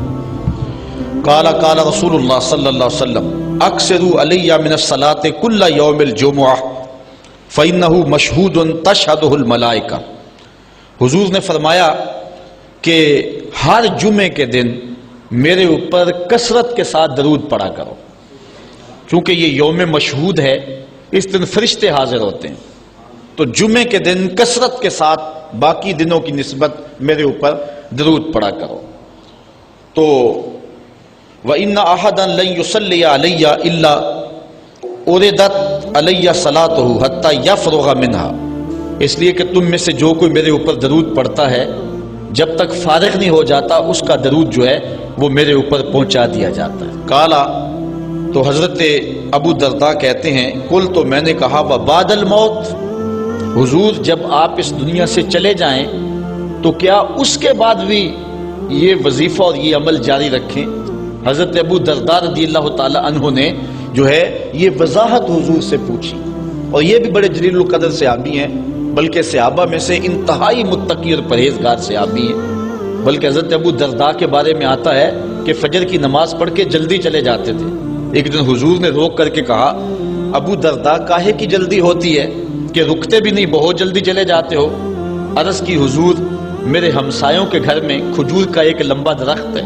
قال قال رسول اللہ صلی اللہ علیہ وسلم اکثروا علی من الصلاۃ کل یوم الجمعہ فانہ مشہود تشہدہ الملائکہ. حضور نے فرمایا کہ ہر جمعے کے دن میرے اوپر کثرت کے ساتھ درود پڑھا کرو، چونکہ یہ یوم مشہود ہے، اس دن فرشتے حاضر ہوتے ہیں، تو جمعے کے دن کثرت کے ساتھ باقی دنوں کی نسبت میرے اوپر درود پڑھا کرو. تو وَإِنَّ أَحَدًا لَن يُصَلِّيَ عَلَيَّ إِلَّا أُرِدَتْ عَلَيَّ صَلَاتُهُ حَتَّى يَفْرُغَ مِنْهَا. اس لیے کہ تم میں سے جو کوئی میرے اوپر درود پڑھتا ہے جب تک فارغ نہیں ہو جاتا اس کا درود جو ہے وہ میرے اوپر پہنچا دیا جاتا ہے. کالا تو حضرت ابو درداء کہتے ہیں کل تو میں نے کہا وبعد الموت، حضور جب آپ اس دنیا سے چلے جائیں تو کیا اس کے بعد بھی یہ وظیفہ اور یہ عمل جاری رکھیں؟ حضرت ابو درداء رضی اللہ تعالی عنہ نے جو ہے یہ وضاحت حضور سے پوچھی. اور یہ بھی بڑے جلیل القدر صحابی ہیں، بلکہ صحابہ میں سے انتہائی متقی اور پرہیزگار صحابی ہیں. بلکہ حضرت ابو درداء کے بارے میں آتا ہے کہ فجر کی نماز پڑھ کے جلدی چلے جاتے تھے. ایک دن حضور نے روک کر کے کہا ابو درداء کاہے کی جلدی ہوتی ہے کہ رکتے بھی نہیں، بہت جلدی چلے جاتے ہو؟ عرض کی حضور میرے ہمسایوں کے گھر میں کھجور کا ایک لمبا درخت ہے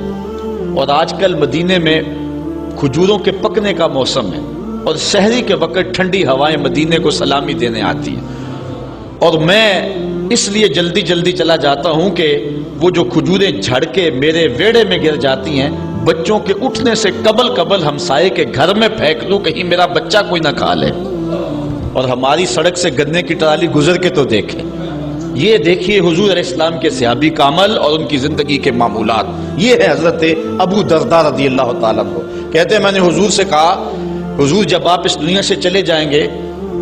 اور آج کل مدینے میں کھجوروں کے پکنے کا موسم ہے اور سحری کے وقت ٹھنڈی ہوائیں مدینے کو سلامی دینے آتی ہیں، اور میں اس لیے جلدی جلدی چلا جاتا ہوں کہ وہ جو کھجوریں جھڑ کے میرے ویڑے میں گر جاتی ہیں بچوں کے اٹھنے سے قبل ہمسائے کے گھر میں پھینک دوں کہیں میرا بچہ کوئی نہ کھا لے. اور ہماری سڑک سے گنے کی ٹرالی گزر کے تو دیکھیں. یہ دیکھیے حضور علیہ السلام کے صحابی کا عمل اور ان کی زندگی کے معمولات. یہ ہے حضرت ابو درداء رضی اللہ تعالیٰ عنہ. کہتے ہیں میں نے حضور سے کہا حضور جب آپ اس دنیا سے چلے جائیں گے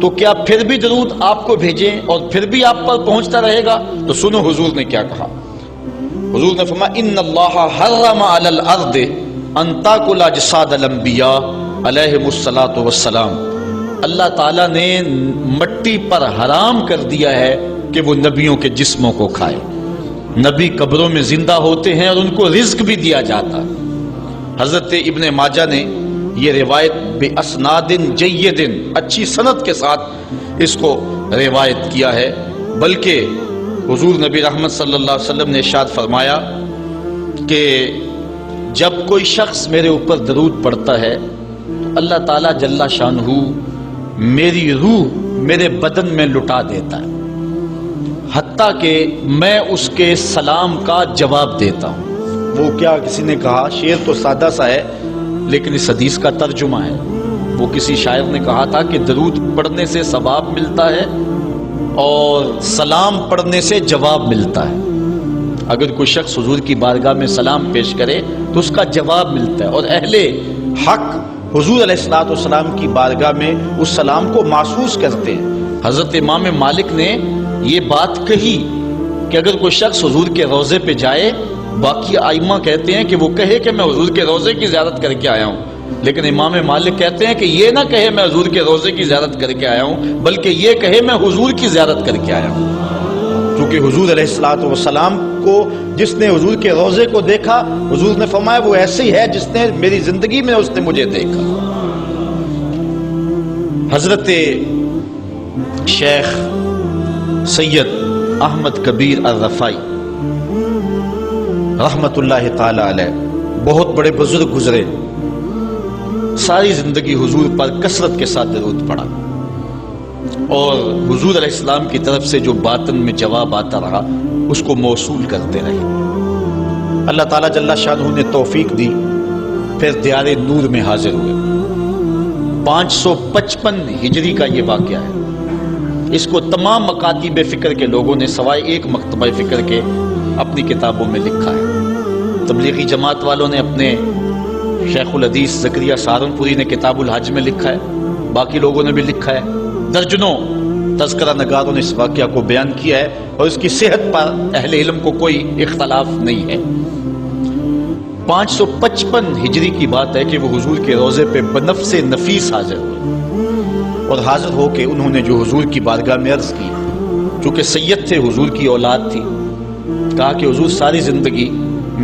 تو کیا پھر بھی درود آپ کو بھیجیں اور پھر بھی آپ پر پہنچتا رہے گا؟ تو سنو حضور نے کیا کہا. حضور نے فرمایا ان اللہ حرم علی الارض ان تاکل اجساد الانبیاء علیہم الصلاۃ والسلام. اللہ تعالیٰ نے مٹی پر حرام کر دیا ہے کہ وہ نبیوں کے جسموں کو کھائے. نبی قبروں میں زندہ ہوتے ہیں اور ان کو رزق بھی دیا جاتا. حضرت ابن ماجہ نے یہ روایت بے اسناد جید اچھی سند کے ساتھ اس کو روایت کیا ہے. بلکہ حضور نبی رحمت صلی اللہ علیہ وسلم نے ارشاد فرمایا کہ جب کوئی شخص میرے اوپر درود پڑھتا ہے تو اللہ تعالیٰ جل شانہ میری روح میرے بدن میں لٹا دیتا ہے حتیٰ کہ میں اس کے سلام کا جواب دیتا ہوں. وہ کیا کسی نے کہا، شعر تو سادہ سا ہے لیکن اس حدیث کا ترجمہ ہے. وہ کسی شاعر نے کہا تھا کہ درود پڑھنے سے ثواب ملتا ہے اور سلام پڑھنے سے جواب ملتا ہے. اگر کوئی شخص حضور کی بارگاہ میں سلام پیش کرے تو اس کا جواب ملتا ہے، اور اہل حق حضور علیہ السلام کی بارگاہ میں اس سلام کو محسوس کرتے ہیں. حضرت امام مالک نے یہ بات کہی کہ اگر کوئی شخص حضور کے روضے پہ جائے، باقی ائمہ کہتے ہیں کہ وہ کہے کہ میں حضور کے روضے کی زیارت کر کے آیا ہوں، لیکن امام مالک کہتے ہیں کہ یہ نہ کہے میں حضور کے روضے کی زیارت کر کے آیا ہوں، بلکہ یہ کہے میں حضور کی زیارت کر کے آیا ہوں. کیونکہ حضور علیہ السلام کو جس نے حضور کے روضے کو دیکھا، حضور نے فرمایا وہ ایسے ہی ہے جس نے میری زندگی میں اس نے مجھے دیکھا. حضرت شیخ سید احمد کبیر الرفائی رحمت اللہ تعالی علیہ بہت بڑے بزرگ گزرے، ساری زندگی حضور پر کثرت کے ساتھ درود پڑھا، اور حضور علیہ السلام کی طرف سے جو باطن میں جواب آتا رہا اس کو موصول کرتے رہے۔ اللہ تعالیٰ جل شانہ نے توفیق دی، پھر دیار نور میں حاضر ہوئے۔ 555 ہجری کا یہ واقعہ ہے۔ اس کو تمام مکاتب فکر کے لوگوں نے سوائے ایک مکتبہ فکر کے اپنی کتابوں میں لکھا ہے۔ تبلیغی جماعت والوں نے اپنے شیخ الحدیث زکریا سہارنپوری نے کتاب الحج میں لکھا ہے، باقی لوگوں نے بھی لکھا ہے، درجنوں تذکرہ نگاروں نے اس واقعہ کو بیان کیا ہے، اور اس کی صحت پر اہل علم کو کوئی اختلاف نہیں ہے۔ 555 ہجری کی بات ہے کہ وہ حضور کے روضے پہ بنفس نفیس حاضر ہوئے، اور حاضر ہو کے انہوں نے جو حضور کی بارگاہ میں عرض کی، چونکہ سید تھے، حضور کی اولاد تھی، کہا کہ حضور ساری زندگی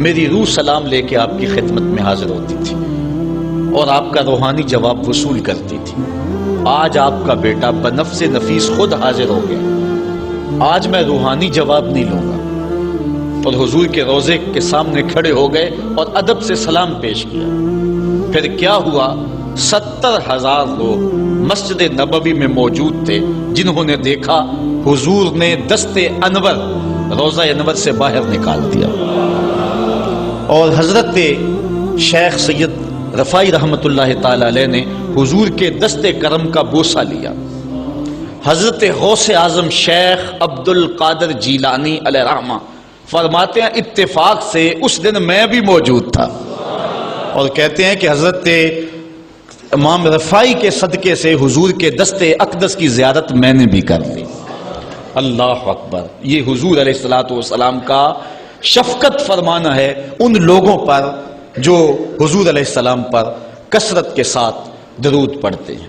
میری روح سلام لے کے آپ کی خدمت میں حاضر ہوتی تھی اور آپ کا روحانی جواب وصول کرتی تھی۔ آج آپ کا بیٹا بنفس نفیس خود حاضر ہو گیا، آج میں روحانی جواب نہیں لوں گا۔ اور حضور کے روضے کے سامنے کھڑے ہو گئے اور ادب سے سلام پیش کیا۔ پھر کیا ہوا، 70,000 لوگ مسجد نبوی میں موجود تھے، جنہوں نے دیکھا حضور نے دست انور روضہ انور سے باہر نکال دیا، اور حضرت شیخ سید رفائی رحمت اللہ تعالی علیہ نے حضور کے دست کرم کا بوسہ لیا۔ حضرت غوث اعظم شیخ عبد القادر جیلانی علیہ رحمہ فرماتے ہیں اتفاق سے اس دن میں بھی موجود تھا، اور کہتے ہیں کہ حضرت امام رفائی کے صدقے سے حضور کے دست اقدس کی زیارت میں نے بھی کر لی۔ اللہ اکبر! یہ حضور علیہ الصلوۃ والسلام کا شفقت فرمانا ہے ان لوگوں پر جو حضور علیہ السلام پر کثرت کے ساتھ درود پڑھتے ہیں۔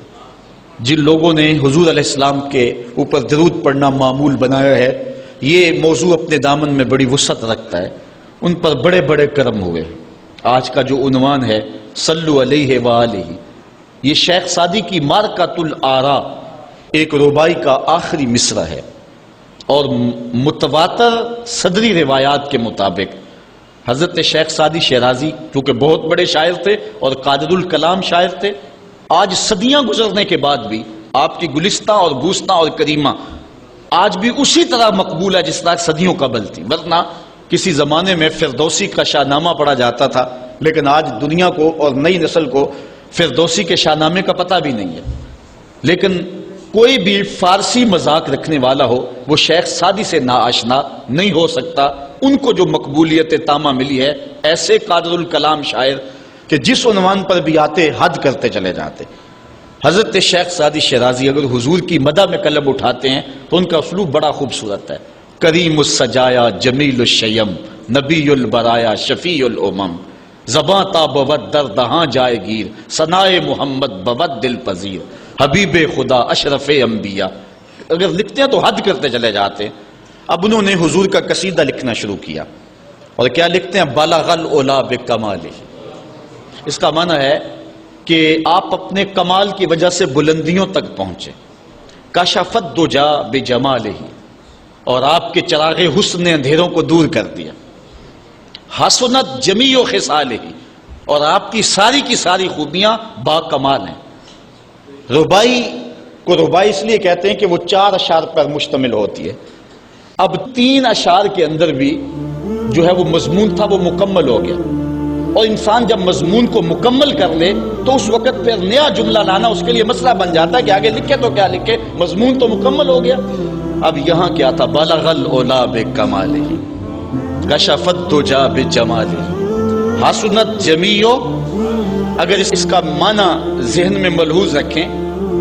جن لوگوں نے حضور علیہ السلام کے اوپر درود پڑھنا معمول بنایا ہے، یہ موضوع اپنے دامن میں بڑی وسعت رکھتا ہے، ان پر بڑے بڑے کرم ہوئے۔ آج کا جو عنوان ہے صلو علیہ وآلہ، یہ شیخ سعدی کی مارکۃ الآراء ایک ربائی کا آخری مصرع ہے، اور متواتر صدری روایات کے مطابق حضرت شیخ سعدی شیرازی، کیونکہ بہت بڑے شاعر تھے اور قادر الکلام شاعر تھے، آج صدیاں گزرنے کے بعد بھی آپ کی گلستہ اور بوستہ اور کریمہ آج بھی اسی طرح مقبول ہے جس طرح صدیوں قبل تھی۔ ورنہ کسی زمانے میں فردوسی کا شاہ نامہ پڑھا جاتا تھا، لیکن آج دنیا کو اور نئی نسل کو فردوسی کے شاہ نامے کا پتہ بھی نہیں ہے۔ لیکن کوئی بھی فارسی مذاق رکھنے والا ہو وہ شیخ سعدی سے ناآشنا نہیں ہو سکتا۔ ان کو جو مقبولیت تامہ ملی ہے، ایسے قادر الکلام شاعر کہ جس عنوان پر بھی آتے حد کرتے چلے جاتے۔ حضرت شیخ سعدی شیرازی اگر حضور کی مدح میں قلم اٹھاتے ہیں تو ان کا اسلوب بڑا خوبصورت ہے۔ کریم السجایا جمیل الشیم نبی البرایا شفیع الامم، زباں تا بود در دہاں جائے گیر ثنائے محمد بود دل پذیر، حبیب خدا اشرف انبیاء۔ اگر لکھتے ہیں تو حد کرتے چلے جاتے۔ اب انہوں نے حضور کا قصیدہ لکھنا شروع کیا، اور کیا لکھتے ہیں؟ بلغ العلا بکمالہ۔ اس کا معنی ہے کہ آپ اپنے کمال کی وجہ سے بلندیوں تک پہنچے۔ کشفت دجا بجمالہ، اور آپ کے چراغ حسن نے اندھیروں کو دور کر دیا۔ حسنت جمیع خصالہ، اور آپ کی ساری خوبیاں با کمال ہیں۔ ربائی کو ربائی اس لیے کہتے ہیں کہ وہ 4 اشعار پر مشتمل ہوتی ہے۔ اب 3 اشعار کے اندر بھی جو ہے وہ مضمون تھا وہ مکمل ہو گیا، اور انسان جب مضمون کو مکمل کر لے تو اس وقت پھر نیا جملہ لانا اس کے لیے مسئلہ بن جاتا ہے کہ آگے لکھے تو کیا لکھے، مضمون تو مکمل ہو گیا۔ اب یہاں کیا تھا؟ بلغ العلا بکمالہ کشفت دجا بجمالہ حسنت جمیع۔ اگر اس کا معنی ذہن میں ملحوظ رکھیں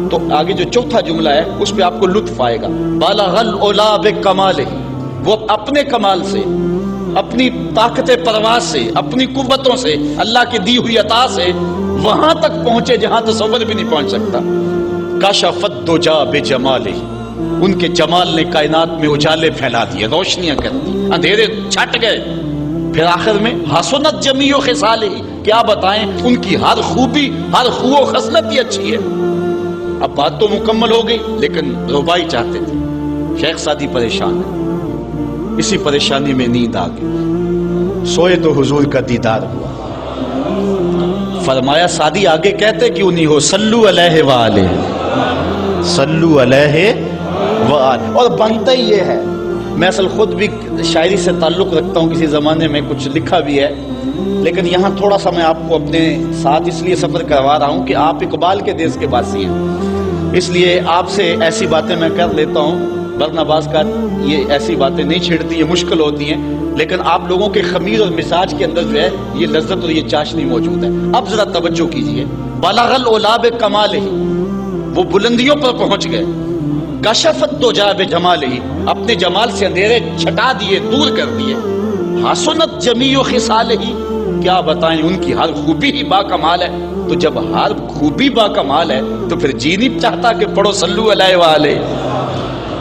تو آگے جو چوتھا جملہ ہے اس پہ آپ کو لطف آئے گا۔ بلغ العلا بکمالہ، وہ اپنے کمال سے، اپنی طاقت پرواز سے، اپنی قوتوں سے، اللہ کی دی ہوئی عطا سے وہاں تک پہنچے جہاں تصور بھی نہیں پہنچ سکتا۔ کشفت دجا بجمالہ، ان کے جمال نے کائنات میں اجالے پھیلا دیے، روشنیاں کر دی، اندھیرے چھٹ گئے۔ پھر آخر میں حسنت جمیع خصالہ، کیا بتائیں ان کی ہر خوبی، ہر خو و خصلت ہی اچھی ہے۔ اب بات تو مکمل ہو گئی، لیکن ربائی چاہتے تھے شیخ سعدی پریشان ہے، اسی پریشانی میں نیند آ گئی، سوئے تو حضور کا دیدار ہوا۔ فرمایا سعدی آگے کہتے کیوں نہیں ہو، صلو علیہ وآلہ، صلو علیہ وآلہ۔ اور بنتا ہی یہ ہے، میں اصل خود بھی شاعری سے تعلق رکھتا ہوں، کسی زمانے میں کچھ لکھا بھی ہے، لیکن یہاں تھوڑا سا میں آپ کو اپنے ساتھ اس لیے سفر کروا رہا ہوں کہ آپ اقبال کے دیس کے باسی ہیں، اس لیے آپ سے ایسی باتیں میں کر لیتا ہوں، ورنہ بعض کا یہ ایسی باتیں نہیں چھڑتی، یہ مشکل ہوتی ہیں، لیکن آپ لوگوں کے خمیر اور مزاج کے اندر جو ہے یہ لذت اور یہ چاشنی موجود ہے۔ اب ذرا توجہ کیجئے، بلغ العلا بکمالہ، وہ بلندیوں پر پہنچ گئے، کشفت دجا بجمالہ، اپنے جمال سے اندھیرے چھٹا دیے، دور کر دیے، حسنت جمیع خصالہ، کیا بتائیں ان کی ہر خوبی ہی با کمال ہے۔ تو جب ہر خوبی با کمال ہے تو پھر جی نہیں چاہتا کہ پڑھو صلو علیہ وآلہ،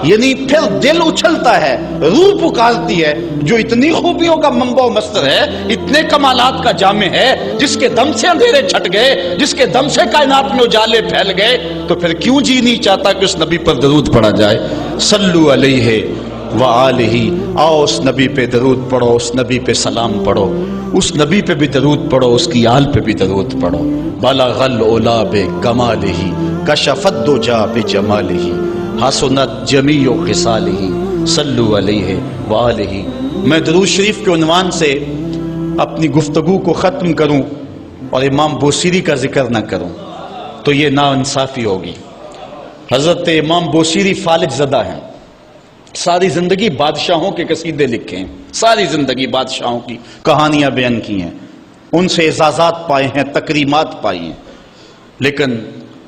یعنی پھر دل اچھلتا ہے، روح پکارتی ہے، جو اتنی خوبیوں کا منبع و مصدر ہے، اتنے کمالات کا جامع ہے، جس کے دم سے اندھیرے چھٹ گئے، جس کے دم سے کائنات میں اجالے پھیل گئے، تو پھر کیوں جی نہیں چاہتا کہ اس نبی پر درود پڑھا جائے؟ صلو علیہ وآلہ، آؤ اس نبی پہ درود پڑھو، اس نبی پہ سلام پڑھو، اس نبی پہ بھی درود پڑھو، اس کی آل پہ بھی درود پڑھو۔ بلغ العلا بکمالہ، کشفت الدجا بجمالہ، حسنت جمیع خصالہ، صلو علیہ وآلہ۔ میں درود شریف کے عنوان سے اپنی گفتگو کو ختم کروں اور امام بوصیری کا ذکر نہ کروں تو یہ ناانصافی ہوگی۔ حضرت امام بوصیری فالج زدہ ہیں، ساری زندگی بادشاہوں کے قصیدے لکھے ہیں، ساری زندگی بادشاہوں کی کہانیاں بیان کی ہیں، ان سے اعزازات پائے ہیں، تکریمات پائی ہیں، لیکن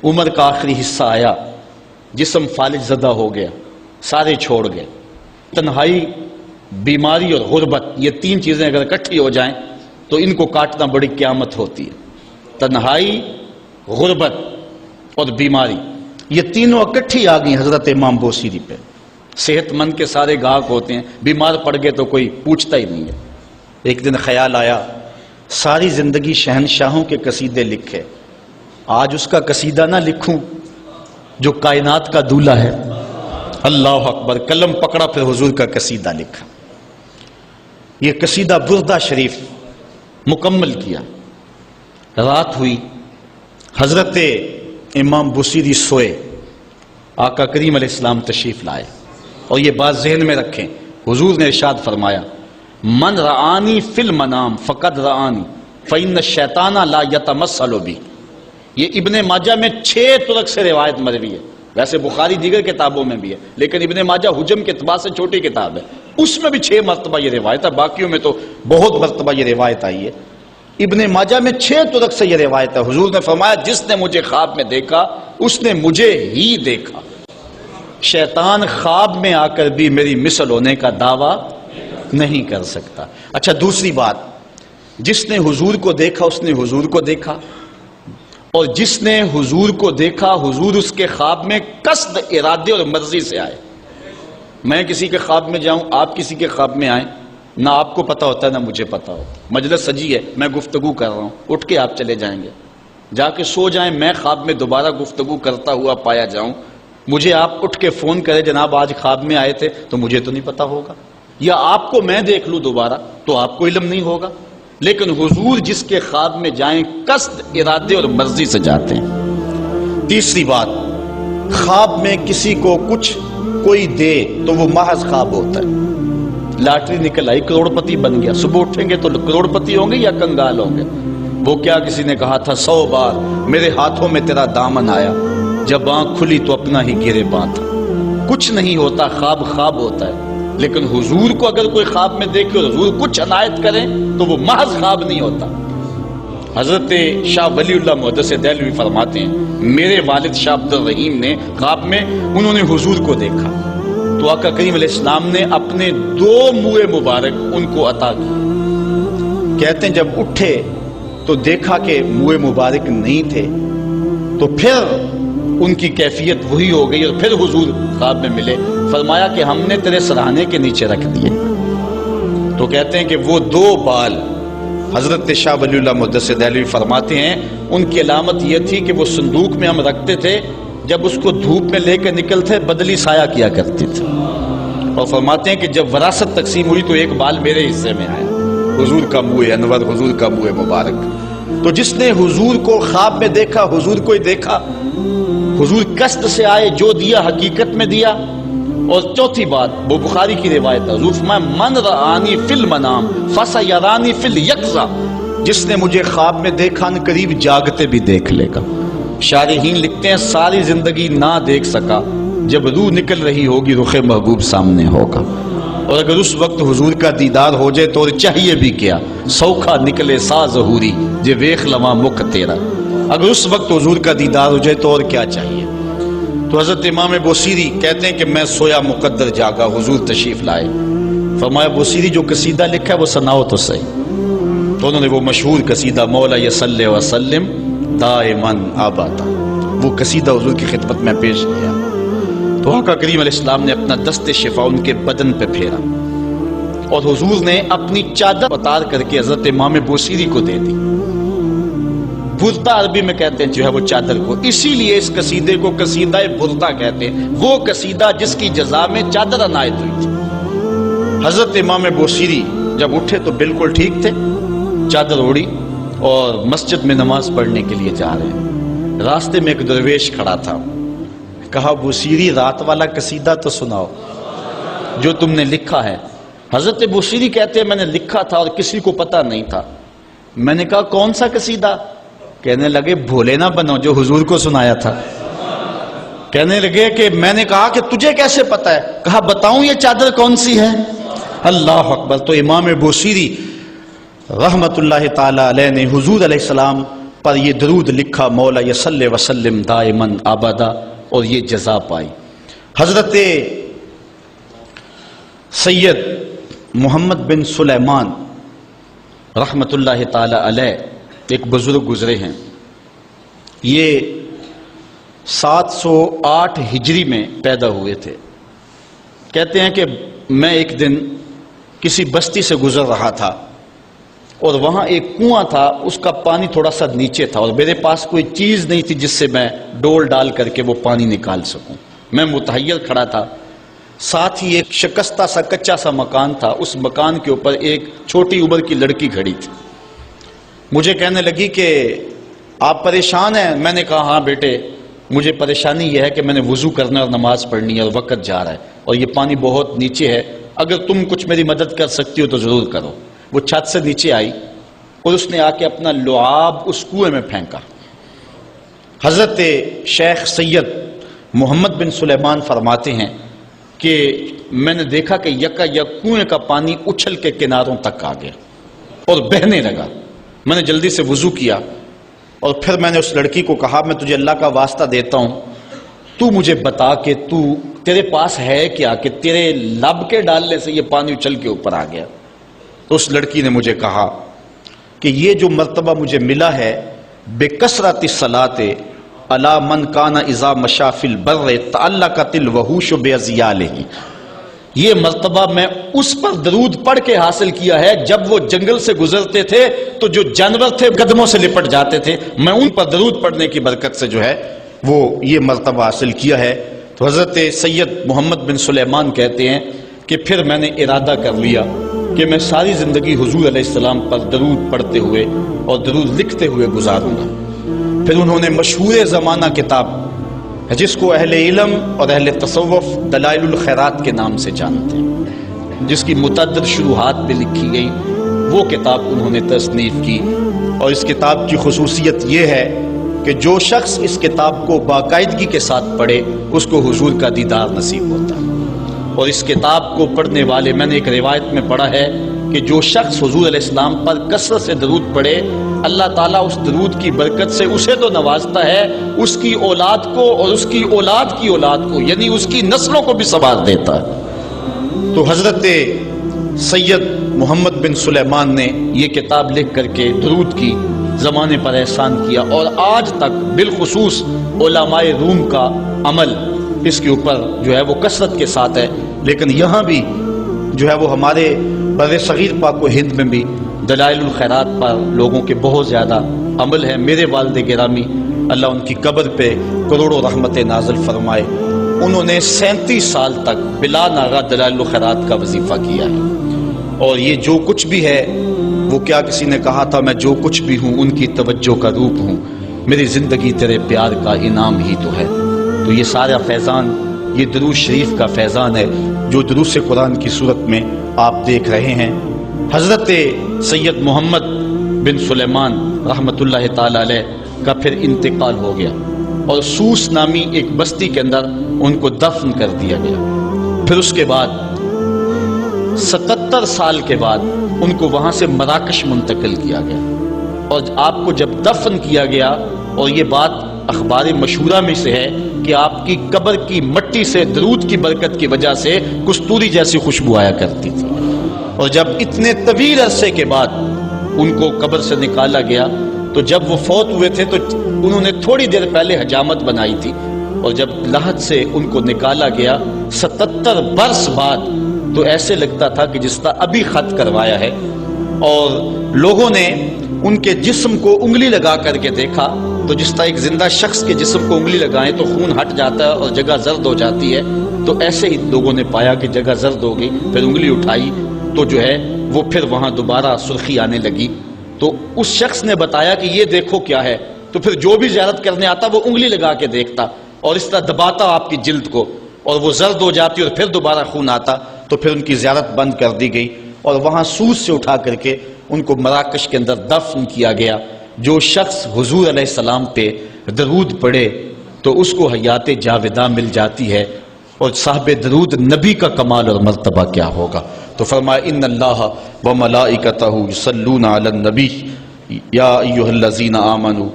عمر کا آخری حصہ آیا، جسم فالج زدہ ہو گیا، سارے چھوڑ گئے۔ تنہائی، بیماری اور غربت، یہ تین چیزیں اگر اکٹھی ہو جائیں تو ان کو کاٹنا بڑی قیامت ہوتی ہے۔ تنہائی، غربت اور بیماری، یہ تینوں اکٹھی آ گئی حضرت امام بوصیری پہ۔ صحت مند کے سارے گاہک ہوتے ہیں، بیمار پڑ گئے تو کوئی پوچھتا ہی نہیں ہے۔ ایک دن خیال آیا، ساری زندگی شہنشاہوں کے قصیدے لکھے، آج اس کا قصیدہ نہ لکھوں جو کائنات کا دولہ ہے۔ اللہ اکبر، قلم پکڑا، پھر حضور کا قصیدہ لکھا۔ یہ قصیدہ بردہ شریف مکمل کیا، رات ہوئی، حضرت امام بوصیری سوئے، آقا کریم علیہ السلام تشریف لائے، اور یہ بات ذہن میں رکھیں، حضور نے ارشاد فرمایا، من رآنی فی المنام فقد رآنی فإن الشیطان لا یتمثل بی۔ یہ ابن ماجہ میں 6 طرق سے روایت مروی ہے، ویسے بخاری دیگر کتابوں میں بھی ہے، لیکن ابن ماجہ حجم کے اعتبار سے چھوٹی کتاب ہے، اس میں بھی 6 مرتبہ یہ روایت ہے، باقیوں میں تو بہت مرتبہ یہ روایت آئی ہے۔ ابن ماجہ میں 6 طرق سے یہ روایت ہے، حضور نے فرمایا جس نے مجھے خواب میں دیکھا اس نے مجھے ہی دیکھا، شیطان خواب میں آ کر بھی میری مثل ہونے کا دعویٰ نہیں کر سکتا۔ اچھا، دوسری بات، جس نے حضور کو دیکھا اس نے حضور کو دیکھا، اور جس نے حضور کو دیکھا حضور اس کے خواب میں قصد، ارادے اور مرضی سے آئے۔ میں کسی کے خواب میں جاؤں، آپ کسی کے خواب میں آئیں، نہ آپ کو پتا ہوتا ہے نہ مجھے پتا ہوتا، مجلس سجی ہے، میں گفتگو کر رہا ہوں، اٹھ کے آپ چلے جائیں گے، جا کے سو جائیں، میں خواب میں دوبارہ گفتگو کرتا ہوا پایا جاؤں، مجھے آپ اٹھ کے فون کرے جناب آج خواب میں آئے تھے، تو مجھے تو نہیں پتا ہوگا، یا آپ کو میں دیکھ لوں دوبارہ تو آپ کو علم نہیں ہوگا، لیکن حضور جس کے خواب میں جائیں قصد، ارادے اور مرضی سے جاتے ہیں۔ تیسری بات، خواب میں کسی کو کچھ کوئی دے تو وہ محض خواب ہوتا ہے۔ لاٹری نکل آئی، کروڑ پتی بن گیا، صبح اٹھیں گے تو کروڑ پتی ہوں گے یا کنگال ہوں گے؟ وہ کیا کسی نے کہا تھا 100 بار میرے ہاتھوں میں تیرا دامن آیا، جب آنکھ کھلی تو اپنا ہی گرے باندھا۔ کچھ نہیں ہوتا، خواب خواب ہوتا ہے، لیکن حضور کو اگر کوئی خواب میں دیکھے اور حضور کچھ عنایت کریں تو وہ محض خواب نہیں ہوتا۔ حضرت شاہ ولی اللہ محدث دہلوی فرماتے ہیں، میرے والد شاہ عبد الرحیم نے خواب میں انہوں نے حضور کو دیکھا تو آقا کریم علیہ السلام نے اپنے 2 منہ مبارک ان کو عطا کی۔ کہتے ہیں جب اٹھے تو دیکھا کہ منہ مبارک نہیں تھے، تو پھر ان کی کیفیت وہی ہو گئی، اور پھر حضور خواب میں ملے، فرمایا کہ ہم نے تیرے سرہانے کے نیچے رکھ دیے۔ تو کہتے ہیں کہ وہ 2 بال حضرت شاہ ولی اللہ محدث دہلوی فرماتے ہیں ان کی علامت یہ تھی کہ وہ صندوق میں ہم رکھتے تھے، جب اس کو دھوپ میں لے کے نکلتے بدلی سایہ کیا کرتے تھے۔ اور فرماتے ہیں کہ جب وراثت تقسیم ہوئی تو ایک بال میرے حصے میں آیا، حضور کا منہ انور، حضور کا منہ مبارک۔ تو جس نے حضور کو خواب میں دیکھا، حضور کو ہی دیکھا، حضور قصد سے آئے، جو دیا حقیقت میں دیا۔ اور چوتھی بات، وہ بخاری کی روایت ہے، حضور فرمایا من رآنی فی المنام فسیرانی فی الیقظہ، جس نے مجھے خواب میں دیکھا ان قریب جاگتے بھی دیکھ لے گا۔ شارحین لکھتے ہیں ساری زندگی نہ دیکھ سکا، جب روح نکل رہی ہوگی رخ محبوب سامنے ہوگا، اور اگر اس وقت حضور کا دیدار ہو جائے تو چاہیے بھی کیا، سوکھا نکلے سا ظہوری جے ویخ لواں مکھ تیرا، اگر اس وقت حضور کا دیدار ہو جائے تو اور کیا چاہیے۔ تو حضرت امام بوصیری کہتے ہیں کہ میں سویا مقدر جاگا، حضور تشریف لائے۔ فرمایا بوصیری جو قصیدہ لکھا ہے وہ سناؤ تو صحیح۔ تو انہوں نے وہ مشہور قصیدہ مولا یصلی وسلم دائماً آبادا، وہ قصیدہ حضور کی خدمت میں پیش کیا۔ تو آقا کریم علیہ السلام نے اپنا دست شفا ان کے بدن پہ پھیرا، اور حضور نے اپنی چادر اتار کر کے حضرت امام بوصیری کو دے دی۔ بردہ عربی میں کہتے ہیں جو ہے وہ چادر کو، اسی لیے اس قصیدے کو قصیدہ بردہ کہتے ہیں، وہ قصیدہ جس کی جزا میں چادر عنایت ہوئی تھی۔ حضرت امام بوصیری جب اٹھے تو بالکل ٹھیک تھے، چادر اوڑی اور مسجد میں نماز پڑھنے کے لیے جا رہے ہیں۔ راستے میں ایک درویش کھڑا تھا، کہا بوصیری رات والا قصیدہ تو سناؤ جو تم نے لکھا ہے۔ حضرت بوصیری کہتے ہیں میں نے لکھا تھا اور کسی کو پتہ نہیں تھا۔ میں نے کہا کون سا قصیدہ؟ کہنے لگے بھولے نہ بنو، جو حضور کو سنایا تھا۔ کہنے لگے کہ میں نے کہا کہ تجھے کیسے پتہ ہے؟ کہا بتاؤں یہ چادر کون سی ہے؟ اللہ اکبر۔ تو امام بوصیری رحمت اللہ تعالی علیہ نے حضور علیہ السلام پر یہ درود لکھا مولا یصلی وسلم دائماً ابدا، اور یہ جزا پائی۔ حضرت سید محمد بن سلیمان رحمت اللہ تعالی علیہ ایک بزرگ گزرے ہیں، یہ 708 ہجری میں پیدا ہوئے تھے۔ کہتے ہیں کہ میں ایک دن کسی بستی سے گزر رہا تھا اور وہاں ایک کنواں تھا، اس کا پانی تھوڑا سا نیچے تھا، اور میرے پاس کوئی چیز نہیں تھی جس سے میں ڈول ڈال کر کے وہ پانی نکال سکوں۔ میں متحیر کھڑا تھا، ساتھ ہی ایک شکستہ سا کچا سا مکان تھا، اس مکان کے اوپر ایک چھوٹی عمر کی لڑکی کھڑی تھی۔ مجھے کہنے لگی کہ آپ پریشان ہیں؟ میں نے کہا ہاں بیٹے، مجھے پریشانی یہ ہے کہ میں نے وضو کرنا اور نماز پڑھنی ہے اور وقت جا رہا ہے، اور یہ پانی بہت نیچے ہے، اگر تم کچھ میری مدد کر سکتی ہو تو ضرور کرو۔ وہ چھت سے نیچے آئی اور اس نے آ کے اپنا لعاب اس کنویں میں پھینکا۔ حضرت شیخ سید محمد بن سلیمان فرماتے ہیں کہ میں نے دیکھا کہ یکا یک کنویں کا پانی اچھل کے کناروں تک آ گیا اور بہنے لگا۔ میں نے جلدی سے وضو کیا اور پھر میں نے اس لڑکی کو کہا میں تجھے اللہ کا واسطہ دیتا ہوں، تو مجھے بتا کہ تیرے پاس ہے کیا کہ تیرے لب کے ڈالنے سے یہ پانی اچھل کے اوپر آ گیا۔ تو اس لڑکی نے مجھے کہا کہ یہ جو مرتبہ مجھے ملا ہے بکثرت الصلاۃ علی من کان اذا مشى فی البر تعلقت الوحوش باذیالہ، یہ مرتبہ میں اس پر درود پڑھ کے حاصل کیا ہے جب وہ جنگل سے گزرتے تھے تو جو جانور تھے قدموں سے لپٹ جاتے تھے، میں ان پر درود پڑھنے کی برکت سے جو ہے وہ یہ مرتبہ حاصل کیا ہے۔ تو حضرت سید محمد بن سلیمان کہتے ہیں کہ پھر میں نے ارادہ کر لیا کہ میں ساری زندگی حضور علیہ السلام پر درود پڑھتے ہوئے اور درود لکھتے ہوئے گزاروں گا۔ پھر انہوں نے مشہور زمانہ کتاب جس کو اہل علم اور اہل تصوف دلائل الخیرات کے نام سے جانتے ہیں، جس کی متعدد شروحات بھی لکھی گئی، وہ کتاب انہوں نے تصنیف کی۔ اور اس کتاب کی خصوصیت یہ ہے کہ جو شخص اس کتاب کو باقاعدگی کے ساتھ پڑھے اس کو حضور کا دیدار نصیب ہوتا ہے۔ اور اس کتاب کو پڑھنے والے، میں نے ایک روایت میں پڑھا ہے کہ جو شخص حضور علیہ السلام پر کثرت سے درود پڑھے، اللہ تعالیٰ اس درود کی برکت سے اسے تو نوازتا ہے، اس کی اولاد کو اور اس کی اولاد کی اولاد کو، یعنی اس کی نسلوں کو بھی ثبات دیتا ہے۔ تو حضرت سید محمد بن سلیمان نے یہ کتاب لکھ کر کے درود کی زمانے پر احسان کیا، اور آج تک بالخصوص علماء روم کا عمل اس کے اوپر جو ہے وہ کثرت کے ساتھ ہے۔ لیکن یہاں بھی جو ہے وہ ہمارے بر صغیر پاک و ہند میں بھی دلائل الخیرات پر لوگوں کے بہت زیادہ عمل ہے۔ میرے والد گرامی اللہ ان کی قبر پہ کروڑوں رحمت نازل فرمائے، انہوں نے 37 سال تک بلا ناغہ دلائل الخیرات کا وظیفہ کیا ہے، اور یہ جو کچھ بھی ہے وہ کیا کسی نے کہا تھا میں جو کچھ بھی ہوں ان کی توجہ کا روپ ہوں، میری زندگی تیرے پیار کا انعام ہی تو ہے۔ تو یہ سارا فیضان یہ درود شریف کا فیضان ہے جو دروس قرآن کی صورت میں آپ دیکھ رہے ہیں۔ حضرت سید محمد بن سلیمان رحمۃ اللہ تعالی علیہ کا پھر انتقال ہو گیا اور سوس نامی ایک بستی کے اندر ان کو دفن کر دیا گیا۔ پھر اس کے بعد 77 سال کے بعد ان کو وہاں سے مراکش منتقل کیا گیا، اور آپ کو جب دفن کیا گیا، اور یہ بات اخبار مشہورہ میں سے ہے کہ آپ کی قبر کی مٹی سے درود کی برکت کی وجہ سے کستوری جیسی خوشبو آیا کرتی تھی، اور جب اتنے طویل عرصے کے بعد ان کو قبر سے نکالا گیا تو جب وہ فوت ہوئے تھے تو انہوں نے تھوڑی دیر پہلے حجامت بنائی تھی، اور جب لحد سے ان کو نکالا گیا 77 برس بعد تو ایسے لگتا تھا کہ جس طرح ابھی خط کروایا ہے، اور لوگوں نے ان کے جسم کو انگلی لگا کر کے دیکھا تو جس طرح ایک زندہ شخص کے جسم کو انگلی لگائیں تو خون ہٹ جاتا ہے اور جگہ زرد ہو جاتی ہے، تو ایسے ہی لوگوں نے پایا کہ جگہ زرد ہو گئی، پھر انگلی اٹھائی تو جو ہے وہ پھر وہاں دوبارہ سرخی آنے لگی۔ تو اس شخص نے بتایا کہ یہ دیکھو کیا ہے، تو پھر جو بھی زیارت کرنے آتا وہ انگلی لگا کے دیکھتا اور اس طرح دباتا آپ کی جلد کو، اور وہ زرد ہو جاتی اور پھر دوبارہ خون آتا، تو پھر ان کی زیارت بند کر دی گئی، اور وہاں سوس سے اٹھا کر کے ان کو مراکش کے اندر دفن کیا گیا۔ جو شخص حضور علیہ السلام پہ درود پڑھے تو اس کو حیات جاوداں مل جاتی ہے، اور صاحب درود نبی کا کمال اور مرتبہ کیا ہوگا۔ تو فرمایا ان اللہ وملائکتہ یصلون علی النبی یا ایھا الذین آمنوا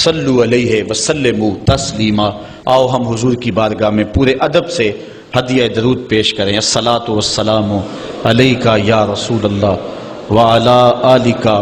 صلوا علیہ وسلموا تسلیما۔ آؤ ہم حضور کی بارگاہ میں پورے ادب سے ہدیہ درود پیش کریں۔ الصلاۃ والسلام علیکہ یا رسول اللہ وعلی آلکہ